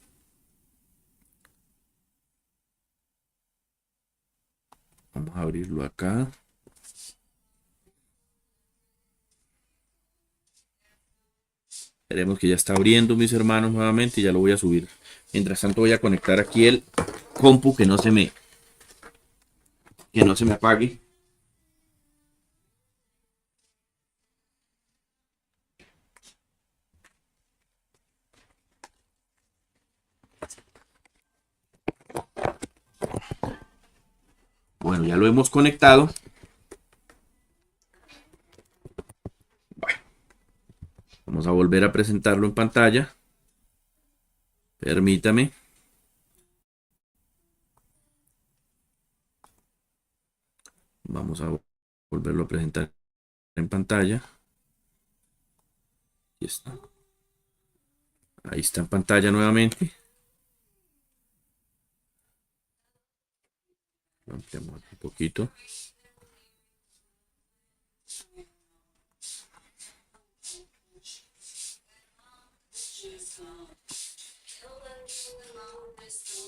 Vamos a abrirlo acá. Veremos que ya está abriendo, mis hermanos, nuevamente. Y ya lo voy a subir. Mientras tanto voy a conectar aquí el compu que no se me Que no se me apague. Bueno, ya lo hemos conectado. Bueno, vamos a volver a presentarlo en pantalla. Permítame. Vamos a volverlo a presentar en pantalla. Aquí está. Ahí está en pantalla nuevamente. Lo ampliamos un poquito.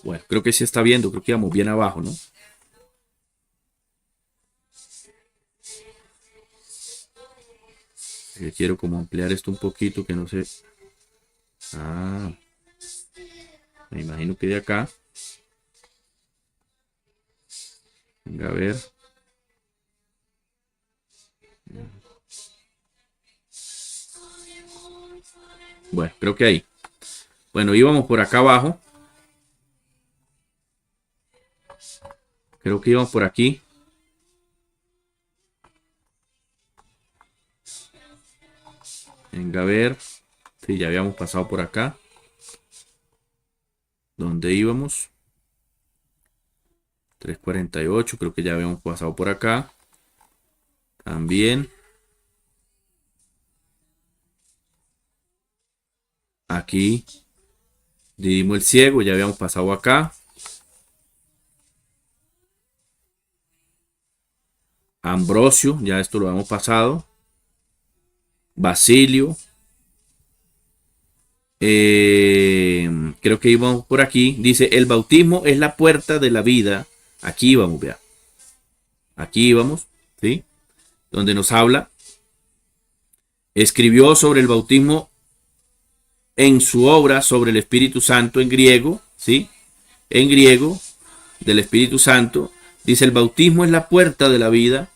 Bueno, creo que sí está viendo, creo que íbamos bien abajo, ¿no? Quiero como ampliar esto un poquito, que no sé. Ah, me imagino que de acá. Venga, a ver. Bueno, creo que ahí. Bueno, íbamos por acá abajo. Creo que íbamos por aquí. Venga, a ver. Sí, ya habíamos pasado por acá. ¿Dónde íbamos? 348, creo que ya habíamos pasado por acá. También. Aquí. Didimo el ciego, ya habíamos pasado acá. Ambrosio, ya esto lo habíamos pasado. Basilio. Creo que íbamos por aquí. Dice, el bautismo es la puerta de la vida. Aquí vamos, vea. Aquí vamos, ¿sí? Donde nos habla. Escribió sobre el bautismo en su obra sobre el Espíritu Santo en griego, ¿sí? En griego, del Espíritu Santo. Dice, el bautismo es la puerta de la vida,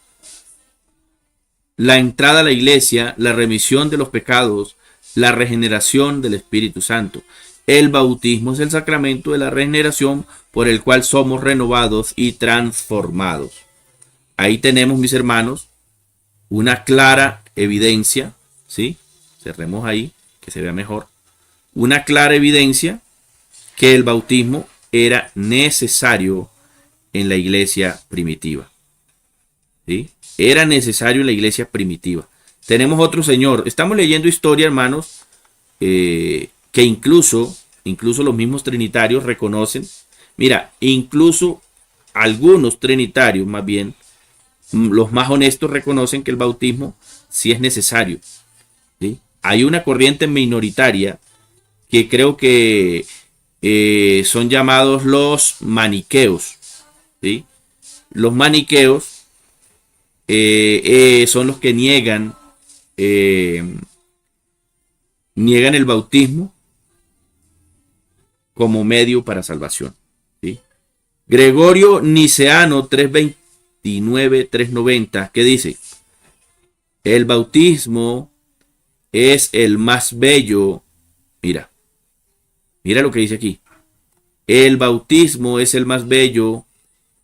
la entrada a la iglesia, la remisión de los pecados, la regeneración del Espíritu Santo. El bautismo es el sacramento de la regeneración por el cual somos renovados y transformados. Ahí tenemos, mis hermanos, una clara evidencia, ¿sí? Cerremos ahí, que se vea mejor. Una clara evidencia que el bautismo era necesario en la iglesia primitiva, ¿sí? Era necesario en la iglesia primitiva. Tenemos otro señor. Estamos leyendo historia, hermanos, que incluso los mismos trinitarios reconocen. Mira, incluso algunos trinitarios, más bien, los más honestos, reconocen que el bautismo sí es necesario, ¿sí? Hay una corriente minoritaria que creo que son llamados los maniqueos, ¿sí? Los maniqueos son los que niegan el bautismo como medio para salvación, ¿sí? Gregorio Niceano 329-390, ¿qué dice? El bautismo es el más bello. Mira lo que dice aquí. El bautismo es el más bello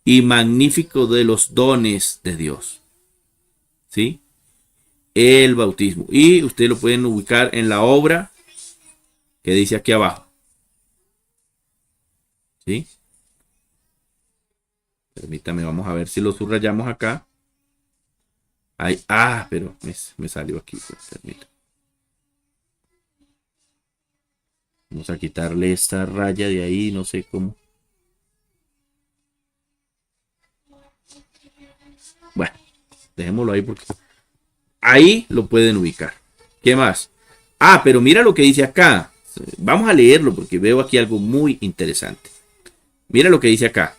y magnífico de los dones de Dios, ¿sí? El bautismo. Y ustedes lo pueden ubicar en la obra que dice aquí abajo, ¿sí? Permítame, vamos a ver si lo subrayamos acá. Ahí, pero me salió aquí. Pues, permítame. Vamos a quitarle esta raya de ahí, no sé cómo. Bueno, dejémoslo ahí porque ahí lo pueden ubicar. ¿Qué más? Pero mira lo que dice acá. Vamos a leerlo porque veo aquí algo muy interesante. Mira lo que dice acá.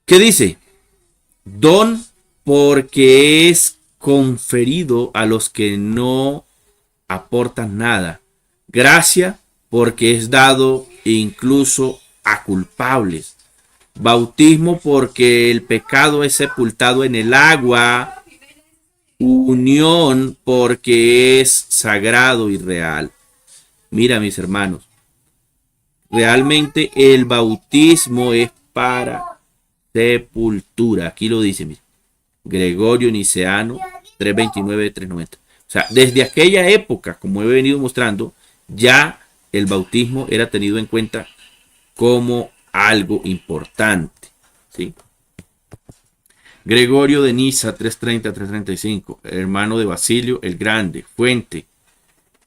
¿Qué dice? Don porque es conferido a los que no aportan nada. Gracia porque es dado incluso a culpables. Bautismo porque el pecado es sepultado en el agua. Unión porque es sagrado y real. Mira, mis hermanos, realmente el bautismo es para sepultura. Aquí lo dice, mira, Gregorio Niceano 329-390. O sea, desde aquella época, como he venido mostrando, ya el bautismo era tenido en cuenta como algo importante, ¿sí? Gregorio de Niza 330-335, hermano de Basilio el Grande, fuente.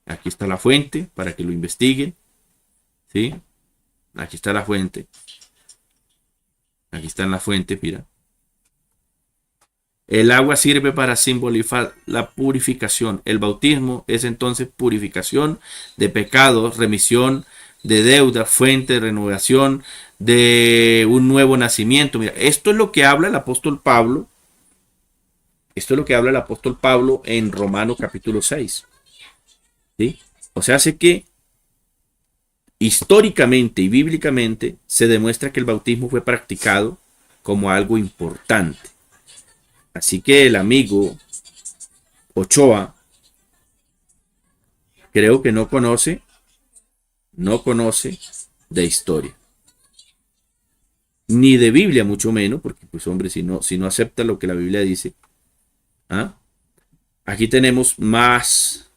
Aquí está la fuente para que lo investiguen, ¿sí? Aquí está la fuente. Aquí está en la fuente, mira. El agua sirve para simbolizar la purificación. El bautismo es entonces purificación de pecados, remisión de deuda, fuente de renovación, de un nuevo nacimiento. Mira, esto es lo que habla el apóstol Pablo. Esto es lo que habla el apóstol Pablo en Romanos capítulo 6. ¿Sí? O sea, hace que históricamente y bíblicamente se demuestra que el bautismo fue practicado como algo importante. Así que el amigo Ochoa creo que no conoce de historia. Ni de Biblia, mucho menos, porque pues hombre, si no acepta lo que la Biblia dice. ¿Ah? Aquí tenemos más,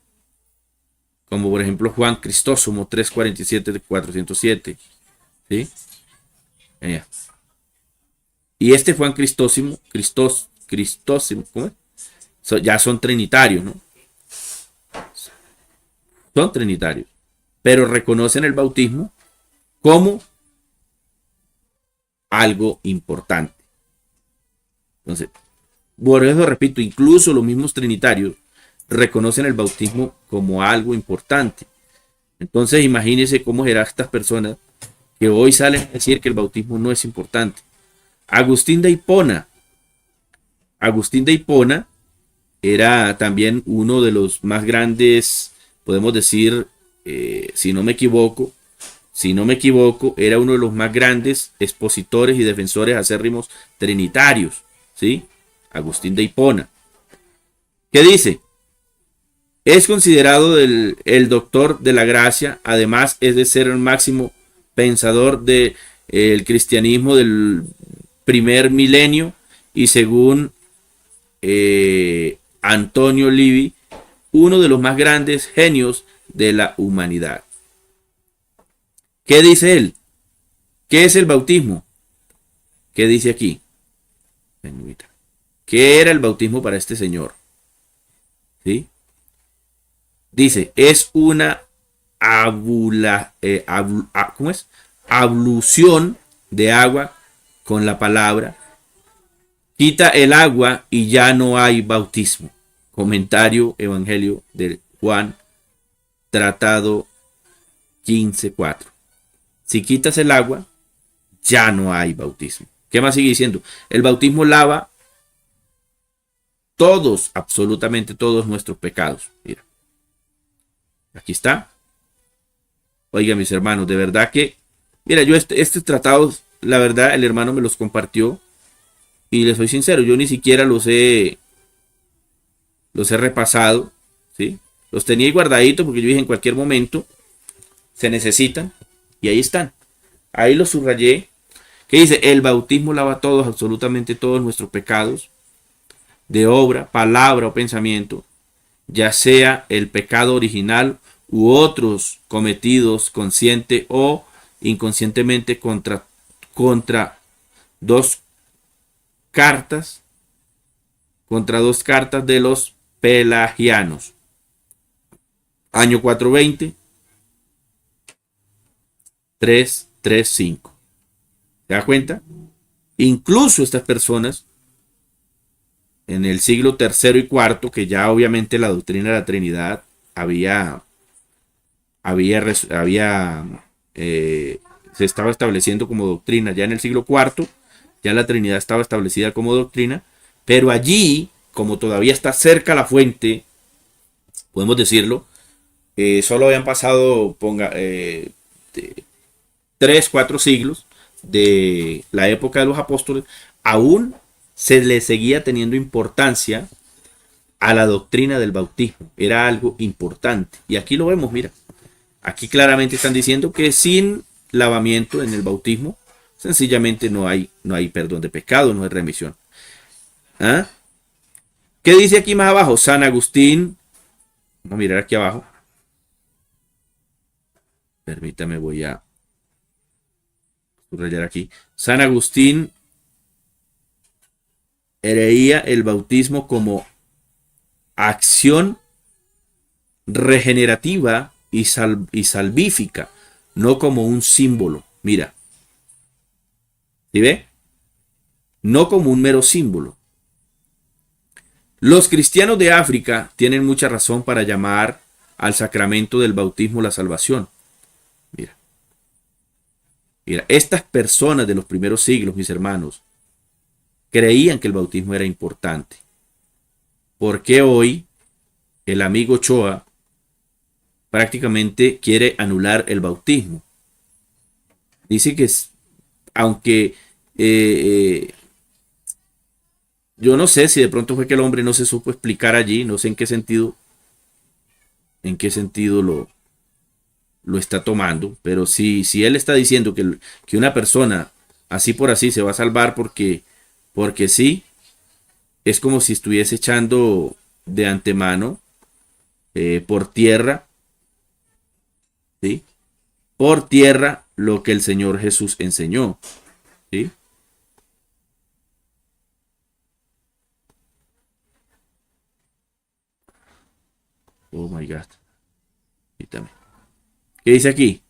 como por ejemplo Juan Crisóstomo 347-407. ¿Sí? Y este Juan Crisóstomo, ¿cómo es? Ya son trinitarios, ¿no? Son trinitarios. Pero reconocen el bautismo como algo importante. Entonces, por eso repito, incluso los mismos trinitarios reconocen el bautismo como algo importante. Entonces, imagínense cómo serán estas personas que hoy salen a decir que el bautismo no es importante. Agustín de Hipona era también uno de los más grandes, podemos decir, si no me equivoco, era uno de los más grandes expositores y defensores acérrimos trinitarios, ¿sí? Agustín de Hipona. ¿Qué dice? Es considerado el doctor de la gracia, además es de ser el máximo pensador del cristianismo del primer milenio y según Antonio Livi, uno de los más grandes genios de la humanidad. ¿Qué dice él? ¿Qué es el bautismo? ¿Qué dice aquí? ¿Qué era el bautismo para este señor? ¿Sí? Dice, es una ¿cómo es? Ablución de agua con la palabra. Quita el agua y ya no hay bautismo. Comentario Evangelio de Juan, tratado 15:4. Si quitas el agua, ya no hay bautismo. ¿Qué más sigue diciendo? El bautismo lava todos, absolutamente todos nuestros pecados. Mira. Aquí está. Oiga, mis hermanos, de verdad que, mira, yo este tratado, la verdad, el hermano me los compartió y les soy sincero, yo ni siquiera los he repasado, ¿sí? Los tenía ahí guardaditos porque yo dije en cualquier momento se necesitan y ahí están. Ahí los subrayé. Que dice, el bautismo lava todos, absolutamente todos nuestros pecados de obra, palabra o pensamiento, ya sea el pecado original u otros cometidos consciente o inconscientemente contra dos cartas de los pelagianos. Año 420, 335. ¿Se da cuenta? Incluso estas personas en el siglo III y IV, que ya obviamente la doctrina de la Trinidad se estaba estableciendo como doctrina. Ya en el siglo IV, ya la Trinidad estaba establecida como doctrina, pero allí, como todavía está cerca la fuente, podemos decirlo, solo habían pasado, 3, 4 siglos, de la época de los apóstoles, aún se le seguía teniendo importancia a la doctrina del bautismo. Era algo importante. Y aquí lo vemos, mira. Aquí claramente están diciendo que sin lavamiento en el bautismo, sencillamente no hay perdón de pecado, no hay remisión. ¿Ah? ¿Qué dice aquí más abajo? San Agustín. Vamos a mirar aquí abajo. Permítame, voy a subrayar aquí. San Agustín veía el bautismo como acción regenerativa y salvífica, no como un símbolo. Mira, ¿sí ve? No como un mero símbolo. Los cristianos de África tienen mucha razón para llamar al sacramento del bautismo la salvación. Mira, mira, estas personas de los primeros siglos, mis hermanos, creían que el bautismo era importante. ¿Por qué hoy el amigo Ochoa prácticamente quiere anular el bautismo? Dice que aunque yo no sé si de pronto fue que el hombre no se supo explicar allí, no sé en qué sentido lo está tomando, pero si él está diciendo que una persona así por así se va a salvar porque sí, es como si estuviese echando de antemano por tierra, ¿sí? Por tierra lo que el Señor Jesús enseñó, ¿sí? Oh my God. Quítame. ¿Qué dice aquí?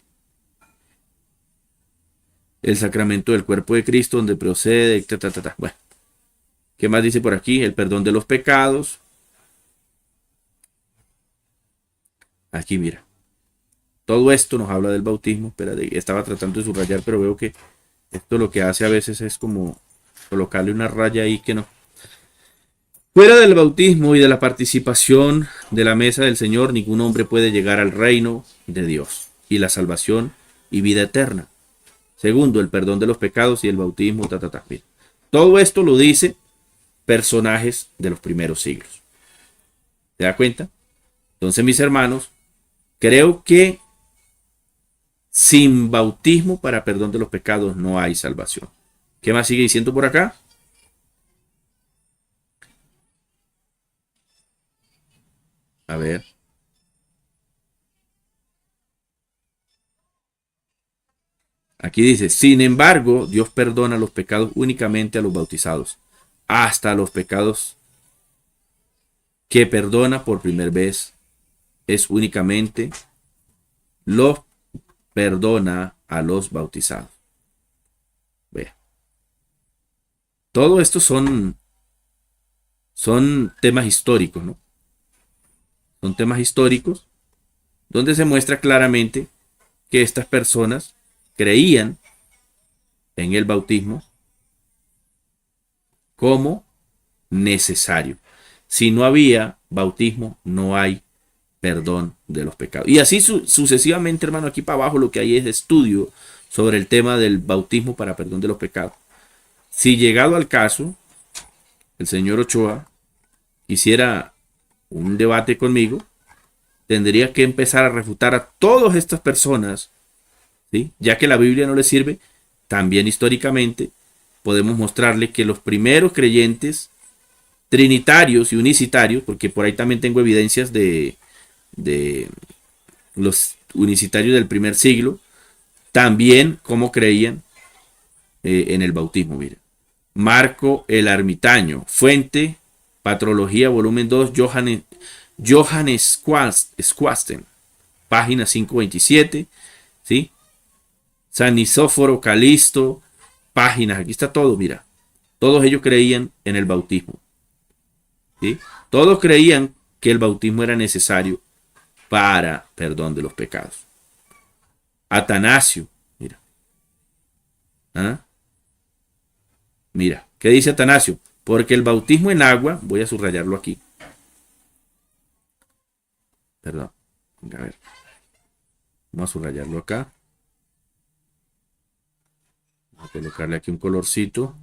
El sacramento del cuerpo de Cristo, donde procede, ta, ta, ta, ta. Bueno, ¿qué más dice por aquí? El perdón de los pecados. Aquí, mira. Todo esto nos habla del bautismo. Espérate, estaba tratando de subrayar, pero veo que esto lo que hace a veces es como colocarle una raya ahí que no. Fuera del bautismo y de la participación de la mesa del Señor, ningún hombre puede llegar al reino de Dios y la salvación y vida eterna. Segundo, el perdón de los pecados y el bautismo, ta, ta, ta. Mira. Todo esto lo dice personajes de los primeros siglos. ¿Te das cuenta? Entonces, mis hermanos, creo que sin bautismo para perdón de los pecados no hay salvación. ¿Qué más sigue diciendo por acá? A ver. Aquí dice, sin embargo, Dios perdona los pecados únicamente a los bautizados, hasta los pecados que perdona por primera vez es únicamente los perdona a los bautizados. Ve. Todo esto son temas históricos, ¿no? Son temas históricos donde se muestra claramente que estas personas creían en el bautismo como necesario. Si no había bautismo, no hay perdón de los pecados. Y así sucesivamente, hermano, aquí para abajo lo que hay es estudio sobre el tema del bautismo para perdón de los pecados. Si llegado al caso, el señor Ochoa quisiera un debate conmigo, tendría que empezar a refutar a todas estas personas, ¿sí? Ya que la Biblia no le sirve, también históricamente podemos mostrarle que los primeros creyentes trinitarios y unicitarios, porque por ahí también tengo evidencias de los unicitarios del primer siglo, también como creían en el bautismo. Mira. Marco el Ermitaño, fuente, Patrología, volumen 2, Johannes Squasten, página 527, ¿sí? San Isóforo Calisto, páginas, aquí está todo, mira. Todos ellos creían en el bautismo, ¿sí? Todos creían que el bautismo era necesario para perdón de los pecados. Atanasio, mira. ¿Ah? Mira, ¿qué dice Atanasio? Porque el bautismo en agua, voy a subrayarlo aquí. Perdón, a ver. Vamos a subrayarlo acá. colocarle aquí un colorcito.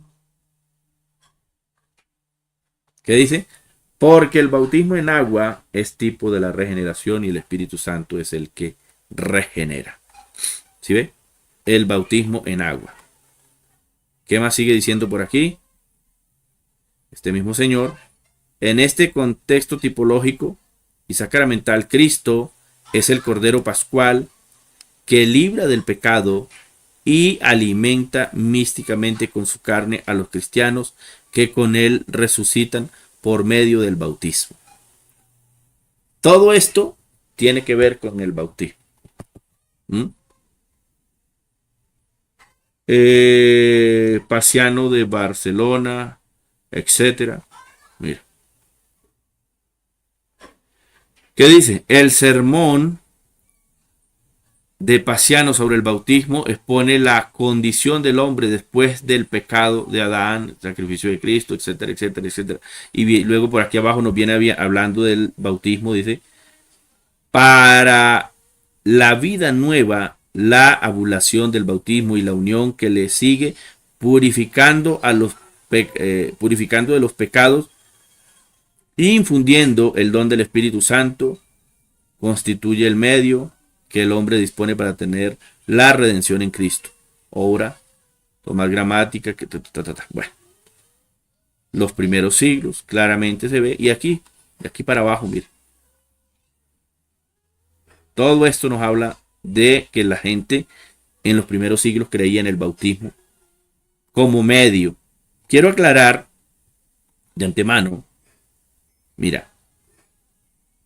¿Qué dice? Porque el bautismo en agua es tipo de la regeneración y el Espíritu Santo es el que regenera. ¿Sí ve? El bautismo en agua. ¿Qué más sigue diciendo por aquí? Este mismo Señor. En este contexto tipológico y sacramental, Cristo es el Cordero Pascual que libra del pecado y alimenta místicamente con su carne a los cristianos que con él resucitan por medio del bautismo. Todo esto tiene que ver con el bautismo. Paciano de Barcelona, etcétera. Mira. ¿Qué dice? El sermón de Paciano sobre el bautismo expone la condición del hombre después del pecado de Adán, el sacrificio de Cristo, etcétera, etcétera, etcétera. Y luego por aquí abajo nos viene hablando del bautismo, dice, para la vida nueva, la abulación del bautismo y la unión que le sigue, purificando de los pecados, infundiendo el don del Espíritu Santo, constituye el medio que el hombre dispone para tener la redención en Cristo. Obra, tomar gramática, que bueno, los primeros siglos, claramente se ve, y aquí para abajo, mire. Todo esto nos habla de que la gente en los primeros siglos creía en el bautismo como medio. Quiero aclarar de antemano, mira,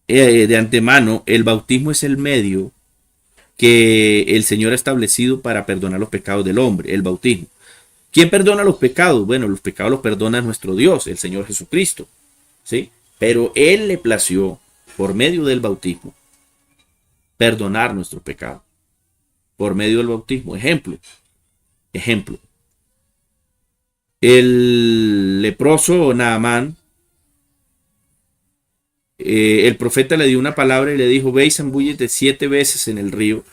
de antemano, el bautismo es el medio que el Señor ha establecido para perdonar los pecados del hombre, el bautismo. ¿Quién perdona los pecados? Bueno, los pecados los perdona nuestro Dios, el Señor Jesucristo, ¿sí? Pero Él le plació, por medio del bautismo, perdonar nuestro pecado. Por medio del bautismo. Ejemplo. El leproso Naamán, el profeta le dio una palabra y le dijo, ve y zambúllete 7 veces en el río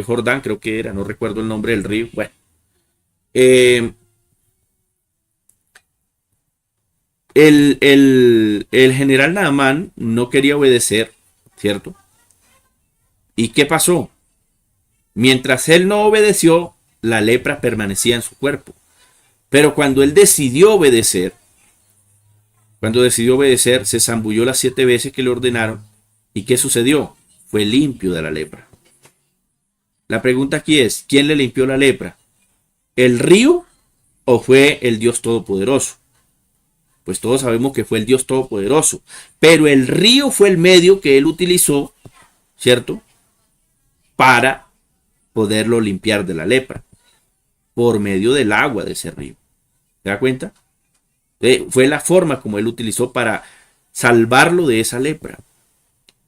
Jordán, creo que era, no recuerdo el nombre del río. Bueno, el general Naamán no quería obedecer, ¿cierto? ¿Y qué pasó? Mientras él no obedeció, la lepra permanecía en su cuerpo. Pero cuando él decidió obedecer, se zambulló las 7 veces que le ordenaron. ¿Y qué sucedió? Fue limpio de la lepra. La pregunta aquí es, ¿quién le limpió la lepra? ¿El río o fue el Dios Todopoderoso? Pues todos sabemos que fue el Dios Todopoderoso. Pero el río fue el medio que él utilizó, ¿cierto? Para poderlo limpiar de la lepra. Por medio del agua de ese río. ¿Se da cuenta? Fue la forma como él utilizó para salvarlo de esa lepra.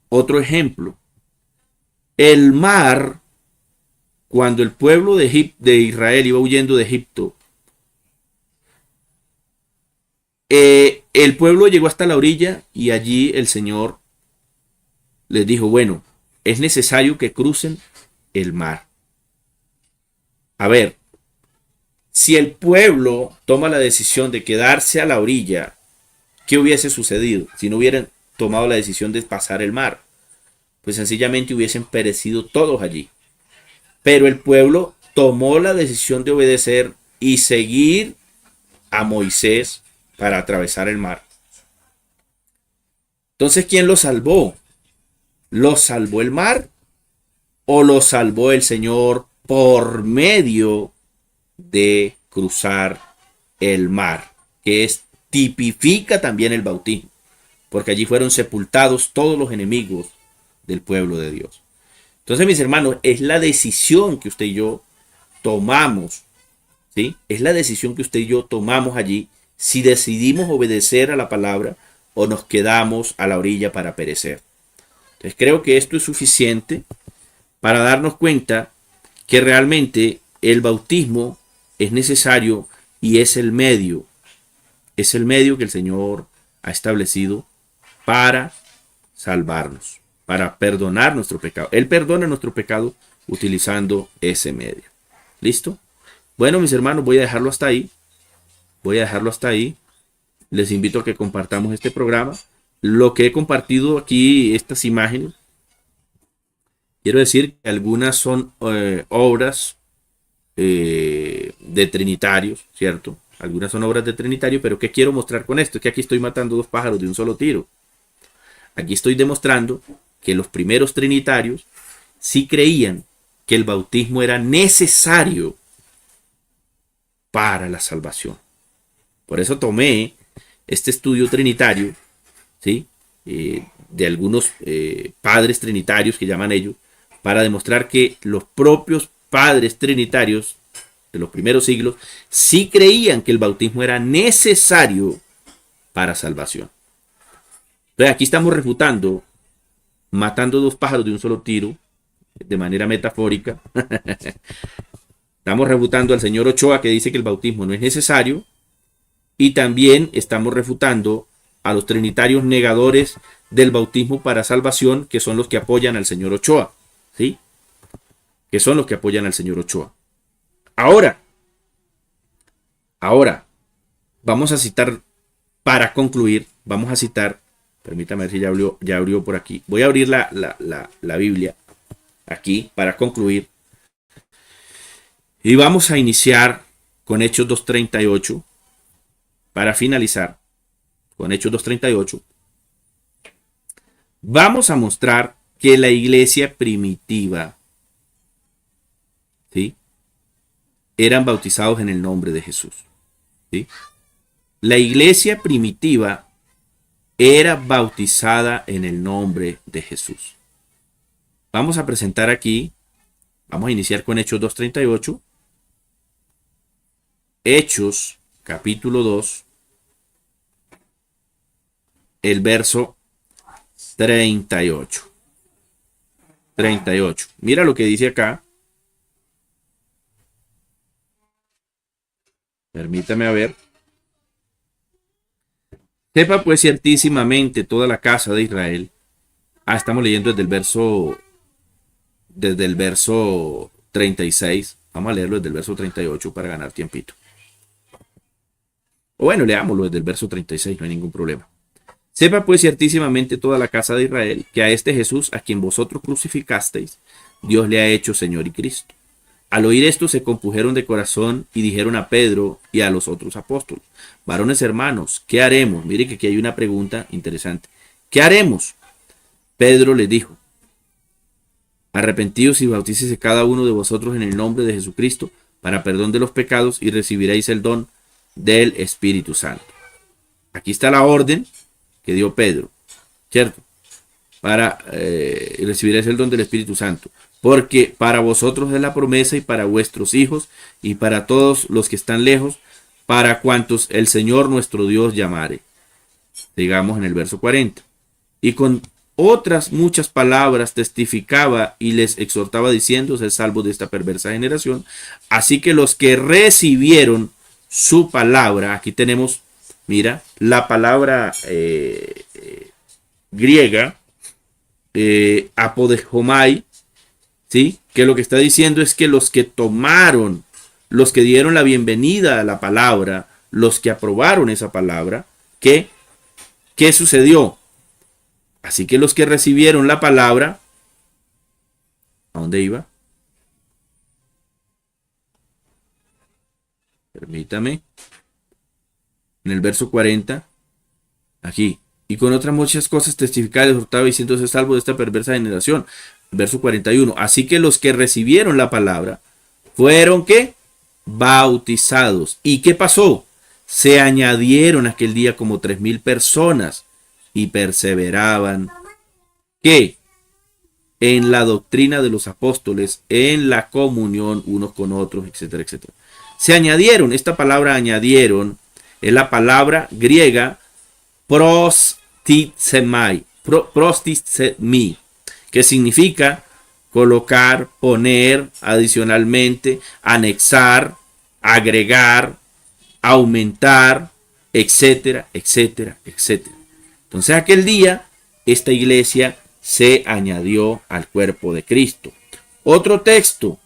Otro ejemplo. El mar, cuando el pueblo de Israel iba huyendo de Egipto, el pueblo llegó hasta la orilla y allí el Señor les dijo, bueno, es necesario que crucen el mar. A ver, si el pueblo toma la decisión de quedarse a la orilla, ¿qué hubiese sucedido si no hubieran tomado la decisión de pasar el mar? Pues sencillamente hubiesen perecido todos allí. Pero el pueblo tomó la decisión de obedecer y seguir a Moisés para atravesar el mar. Entonces, ¿quién lo salvó? ¿Lo salvó el mar o lo salvó el Señor por medio de cruzar el mar? Que tipifica también el bautismo, porque allí fueron sepultados todos los enemigos del pueblo de Dios. Entonces, mis hermanos, es la decisión que usted y yo tomamos, ¿sí? Es la decisión que usted y yo tomamos allí, si decidimos obedecer a la palabra o nos quedamos a la orilla para perecer. Entonces, creo que esto es suficiente para darnos cuenta que realmente el bautismo es necesario y es el medio que el Señor ha establecido para salvarnos, para perdonar nuestro pecado. Él perdona nuestro pecado utilizando ese medio. ¿Listo? Bueno, mis hermanos, voy a dejarlo hasta ahí. Voy a dejarlo hasta ahí. Les invito a que compartamos este programa. Lo que he compartido aquí, estas imágenes, quiero decir que algunas son obras de trinitarios, ¿cierto? Algunas son obras de trinitario, pero ¿qué quiero mostrar con esto? Es que aquí estoy matando dos pájaros de un solo tiro. Aquí estoy demostrando que los primeros trinitarios sí creían que el bautismo era necesario para la salvación. Por eso tomé este estudio trinitario, ¿sí? De algunos padres trinitarios que llaman ellos, para demostrar que los propios padres trinitarios de los primeros siglos sí creían que el bautismo era necesario para salvación. Entonces aquí estamos refutando, matando dos pájaros de un solo tiro, de manera metafórica. Estamos refutando al señor Ochoa, que dice que el bautismo no es necesario, y también estamos refutando a los trinitarios negadores del bautismo para salvación, que son los que apoyan al señor Ochoa, ¿sí? Que son los que apoyan al señor Ochoa. Ahora, vamos a citar, para concluir, vamos a citar, permítame ver si ya abrió por aquí. Voy a abrir la Biblia aquí para concluir. Y vamos a iniciar con Hechos 2:38 para finalizar con Hechos 2:38. Vamos a mostrar que la iglesia primitiva, ¿sí?, eran bautizados en el nombre de Jesús, ¿sí? La iglesia primitiva era bautizada en el nombre de Jesús. Vamos a presentar aquí, vamos a iniciar con Hechos 2:38. Hechos, capítulo 2, el verso 38. 38. Mira lo que dice acá. Permítame a ver. Sepa pues ciertísimamente toda la casa de Israel. Estamos leyendo desde el verso 36. Vamos a leerlo desde el verso 38 para ganar tiempito. O bueno, leámoslo desde el verso 36, no hay ningún problema. Sepa pues ciertísimamente toda la casa de Israel que a este Jesús, a quien vosotros crucificasteis, Dios le ha hecho Señor y Cristo. Al oír esto se compujeron de corazón y dijeron a Pedro y a los otros apóstoles: varones hermanos, ¿qué haremos? Mire que aquí hay una pregunta interesante. ¿Qué haremos? Pedro les dijo: arrepentidos y bautícese cada uno de vosotros en el nombre de Jesucristo para perdón de los pecados y recibiréis el don del Espíritu Santo. Aquí está la orden que dio Pedro, ¿cierto? Para recibiréis el don del Espíritu Santo, porque para vosotros es la promesa y para vuestros hijos y para todos los que están lejos, para cuantos el Señor nuestro Dios llamare. Digamos en el verso 40. Y con otras muchas palabras testificaba y les exhortaba diciendo: sed salvos de esta perversa generación. Así que los que recibieron su palabra, aquí tenemos, mira, la palabra griega, apodejomai, ¿sí?, que lo que está diciendo es que los que tomaron, los que dieron la bienvenida a la palabra, los que aprobaron esa palabra, ¿qué sucedió? Así que los que recibieron la palabra, ¿a dónde iba? Permítame. En el verso 40, aquí. Y con otras muchas cosas testificaba y exhortaba diciéndose: salvo de esta perversa generación. Verso 41. Así que los que recibieron la palabra fueron, ¿qué? Bautizados. ¿Y qué pasó? Se añadieron aquel día como 3,000 personas y perseveraban, ¿qué? En la doctrina de los apóstoles, en la comunión unos con otros, etcétera, etcétera. Se añadieron, esta palabra añadieron es la palabra griega prostitsemi, que significa colocar, poner, adicionalmente, anexar, agregar, aumentar, etcétera, etcétera, etcétera. Entonces aquel día esta iglesia se añadió al cuerpo de Cristo. Otro texto,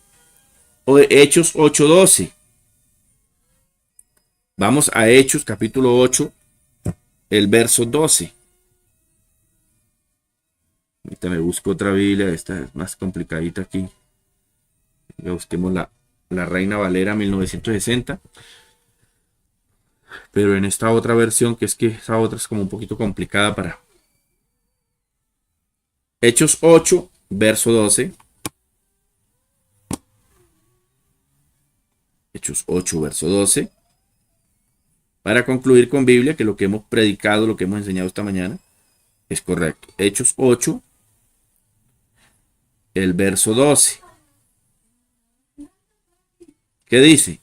Hechos 8:12. Vamos a Hechos capítulo 8, el verso 12. Ahorita me busco otra Biblia, esta es más complicadita aquí. Ya busquemos la Reina Valera 1960. Pero en esta otra versión, que es que esa otra es como un poquito complicada para... Hechos 8, verso 12. Hechos 8, verso 12. Para concluir con Biblia, que lo que hemos predicado, lo que hemos enseñado esta mañana, es correcto. Hechos 8, el verso 12. ¿Qué dice?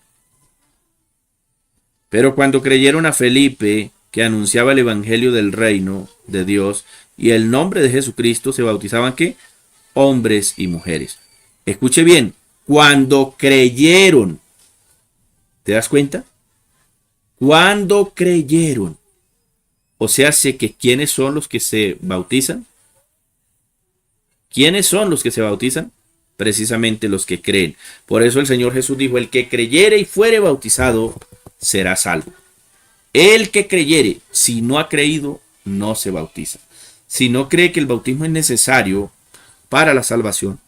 Pero cuando creyeron a Felipe, que anunciaba el evangelio del reino de Dios y el nombre de Jesucristo, se bautizaban ¿qué? Hombres y mujeres. Escuche bien, cuando creyeron. ¿Te das cuenta? Cuando creyeron. O sea, sé que ¿quiénes son los que se bautizan? ¿Quiénes son los que se bautizan? Precisamente los que creen. Por eso el Señor Jesús dijo, el que creyere y fuere bautizado será salvo. El que creyere, si no ha creído, no se bautiza. Si no cree que el bautismo es necesario para la salvación,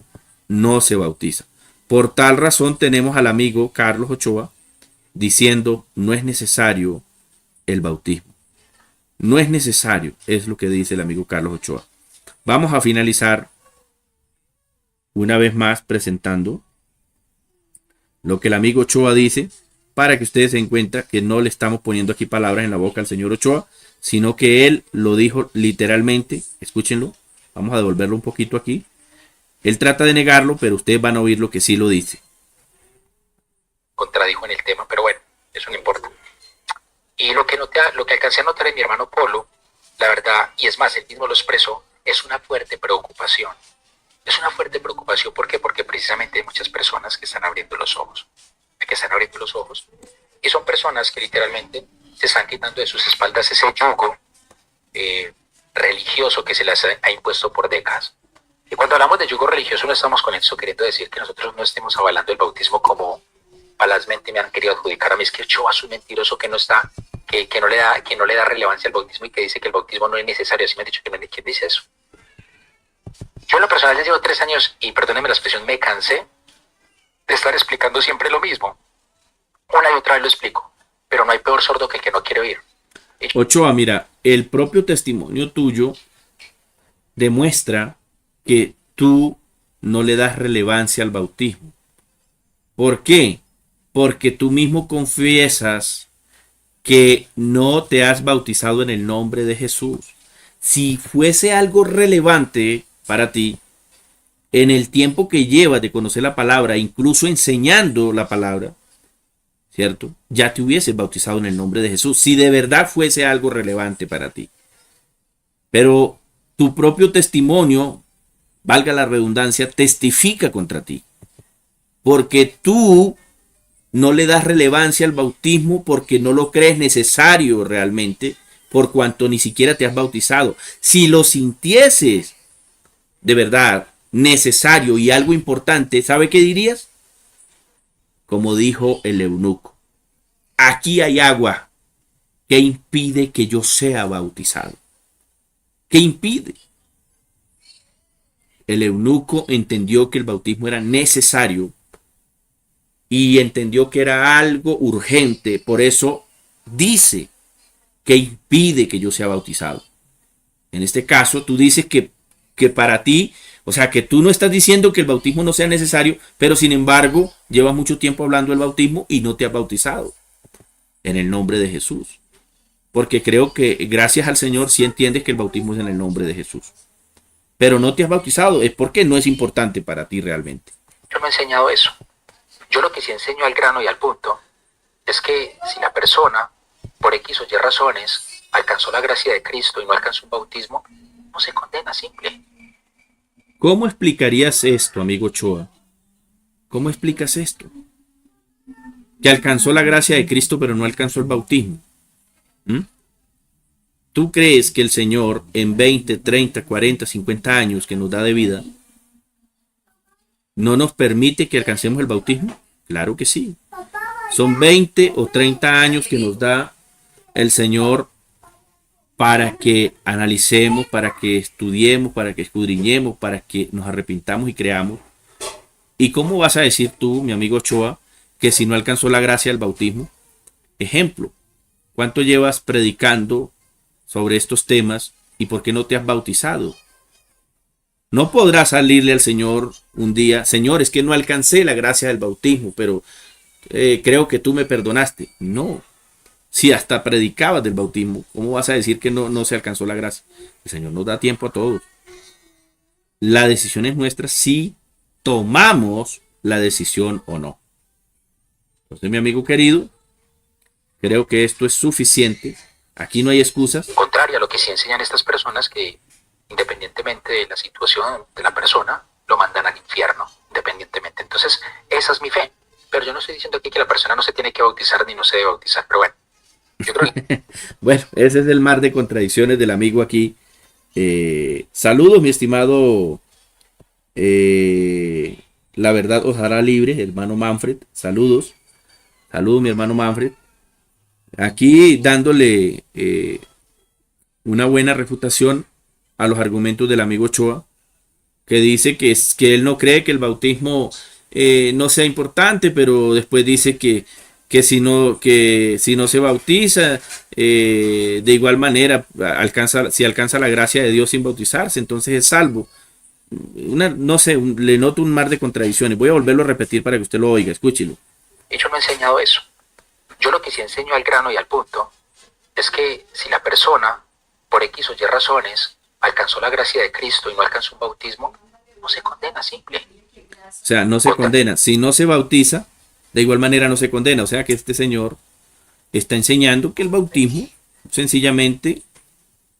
no se bautiza. Por tal razón tenemos al amigo Carlos Ochoa diciendo, no es necesario el bautismo. No es necesario, es lo que dice el amigo Carlos Ochoa. Vamos a finalizar una vez más presentando lo que el amigo Ochoa dice, para que ustedes se den cuenta que no le estamos poniendo aquí palabras en la boca al señor Ochoa, sino que él lo dijo literalmente. Escúchenlo, vamos a devolverlo un poquito aquí. Él trata de negarlo, pero ustedes van a oír lo que sí lo dice. Contradijo en el tema, pero bueno, eso no importa. Y lo que alcancé a notar en mi hermano Polo, la verdad, y es más, él mismo lo expresó, es una fuerte preocupación. Es una fuerte preocupación, ¿por qué? Porque precisamente hay muchas personas que están abriendo los ojos. Y son personas que literalmente se están quitando de sus espaldas ese yugo religioso que se les ha impuesto por décadas. Y cuando hablamos de yugo religioso no estamos con eso queriendo decir que nosotros no estemos avalando el bautismo como palazmente me han querido adjudicar a mí, es que Ochoa es un mentiroso que no está, que no le da relevancia al bautismo y que dice que el bautismo no es necesario. Así me han dicho que no. ¿Quién dice eso? Yo en lo personal ya llevo 3 años y perdónenme la expresión, me cansé de estar explicando siempre lo mismo. Una y otra vez lo explico, pero no hay peor sordo que el que no quiere oír. Ochoa, mira, el propio testimonio tuyo demuestra que tú no le das relevancia al bautismo. ¿Por qué? Porque tú mismo confiesas que no te has bautizado en el nombre de Jesús. Si fuese algo relevante para ti, en el tiempo que llevas de conocer la palabra, incluso enseñando la palabra, ¿cierto? Ya te hubieses bautizado en el nombre de Jesús, si de verdad fuese algo relevante para ti. Pero tu propio testimonio, valga la redundancia, testifica contra ti. Porque tú no le das relevancia al bautismo porque no lo crees necesario realmente, por cuanto ni siquiera te has bautizado. Si lo sintieses de verdad necesario y algo importante, ¿sabe qué dirías? Como dijo el eunuco, aquí hay agua. ¿Qué impide que yo sea bautizado? ¿Qué impide? El eunuco entendió que el bautismo era necesario y entendió que era algo urgente. Por eso dice, ¿qué impide que yo sea bautizado? En este caso, tú dices que para ti, o sea, que tú no estás diciendo que el bautismo no sea necesario, pero sin embargo, llevas mucho tiempo hablando del bautismo y no te has bautizado en el nombre de Jesús. Porque creo que gracias al Señor sí entiendes que el bautismo es en el nombre de Jesús. Pero no te has bautizado, es porque no es importante para ti realmente. Yo me he enseñado eso. Yo lo que sí enseño al grano y al punto es que si la persona, por X o Y razones, alcanzó la gracia de Cristo y no alcanzó un bautismo, no se condena, simple. ¿Cómo explicarías esto, amigo Ochoa? ¿Cómo explicas esto? Que alcanzó la gracia de Cristo pero no alcanzó el bautismo. ¿Tú crees que el Señor en 20, 30, 40, 50 años que nos da de vida no nos permite que alcancemos el bautismo? Claro que sí. Son 20 o 30 años que nos da el Señor para que analicemos, para que estudiemos, para que escudriñemos, para que nos arrepintamos y creamos. ¿Y cómo vas a decir tú, mi amigo Ochoa, que si no alcanzó la gracia del bautismo? Ejemplo, ¿cuánto llevas predicando sobre estos temas y por qué no te has bautizado? No podrás salirle al Señor un día, Señor, es que no alcancé la gracia del bautismo, pero creo que tú me perdonaste. No, si hasta predicabas del bautismo, ¿cómo vas a decir que no se alcanzó la gracia? El Señor nos da tiempo a todos. La decisión es nuestra si tomamos la decisión o no. Entonces, mi amigo querido, creo que esto es suficiente. Aquí no hay excusas. Contrario a lo que sí enseñan estas personas, que independientemente de la situación de la persona, lo mandan al infierno, independientemente. Entonces, esa es mi fe. Pero yo no estoy diciendo aquí que la persona no se tiene que bautizar ni no se debe bautizar. Pero bueno, yo creo que... Bueno, ese es el mar de contradicciones del amigo aquí. Saludos, mi estimado. La verdad os hará libre, hermano Manfred. Saludos. Saludos, mi hermano Manfred. Aquí dándole una buena refutación a los argumentos del amigo Ochoa, que dice que él no cree que el bautismo no sea importante, pero después dice que si no se bautiza, de igual manera si alcanza la gracia de Dios sin bautizarse, entonces es salvo. No sé, le noto un mar de contradicciones. Voy a volverlo a repetir para que usted lo oiga, escúchelo. Yo no he enseñado eso. Yo lo que sí enseño al grano y al punto es que si la persona, por X o Y razones, alcanzó la gracia de Cristo y no alcanzó un bautismo, no se condena, simple. O sea, no se condena. Si no se bautiza, de igual manera no se condena. O sea que este señor está enseñando que el bautismo sencillamente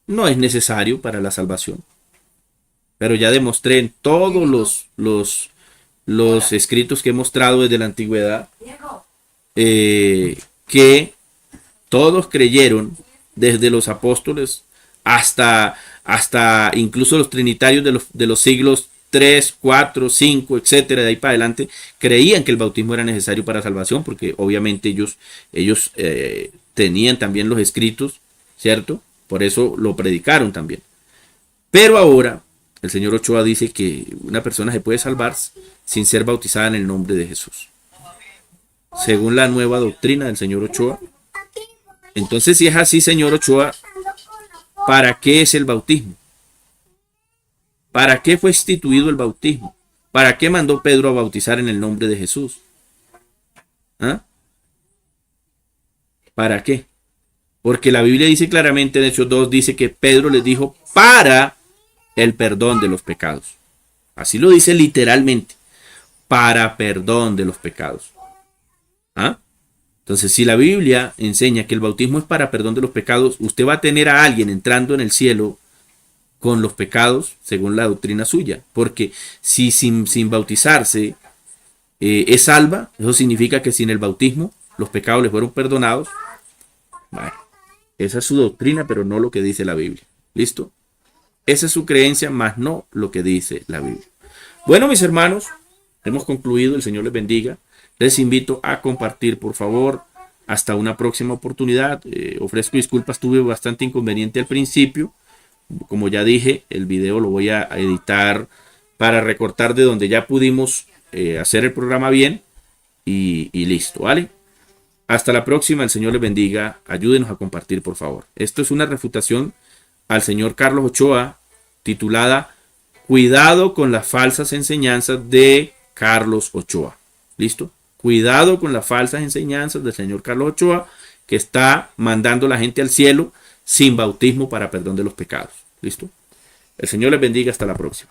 no es necesario para la salvación. Pero ya demostré en todos los escritos que he mostrado desde la antigüedad que todos creyeron, desde los apóstoles hasta incluso los trinitarios de los siglos 3, 4, 5, etcétera, de ahí para adelante, creían que el bautismo era necesario para salvación, porque obviamente ellos tenían también los escritos, ¿cierto? Por eso lo predicaron también. Pero ahora el señor Ochoa dice que una persona se puede salvar sin ser bautizada en el nombre de Jesús, según la nueva doctrina del señor Ochoa. Entonces, si es así, señor Ochoa, ¿para qué es el bautismo? ¿Para qué fue instituido el bautismo? ¿Para qué mandó Pedro a bautizar en el nombre de Jesús? ¿Ah? ¿Para qué? Porque la Biblia dice claramente, en Hechos 2, dice que Pedro les dijo para el perdón de los pecados. Así lo dice literalmente, para perdón de los pecados. ¿Ah? Entonces, si la Biblia enseña que el bautismo es para perdón de los pecados, usted va a tener a alguien entrando en el cielo con los pecados según la doctrina suya. Porque si sin bautizarse es salva, eso significa que sin el bautismo los pecados le fueron perdonados. Bueno, esa es su doctrina, pero no lo que dice la Biblia. ¿Listo? Esa es su creencia, más no lo que dice la Biblia. Bueno, mis hermanos, hemos concluido. El Señor les bendiga. Les invito a compartir, por favor. Hasta una próxima oportunidad. Ofrezco disculpas, tuve bastante inconveniente al principio. Como ya dije, el video lo voy a editar para recortar de donde ya pudimos hacer el programa bien. Y listo, ¿vale? Hasta la próxima. El Señor les bendiga. Ayúdenos a compartir, por favor. Esto es una refutación al señor Carlos Ochoa, titulada Cuidado con las falsas enseñanzas de Carlos Ochoa. ¿Listo? Cuidado con las falsas enseñanzas del señor Carlos Ochoa, que está mandando a la gente al cielo sin bautismo para perdón de los pecados. ¿Listo? El Señor les bendiga. Hasta la próxima.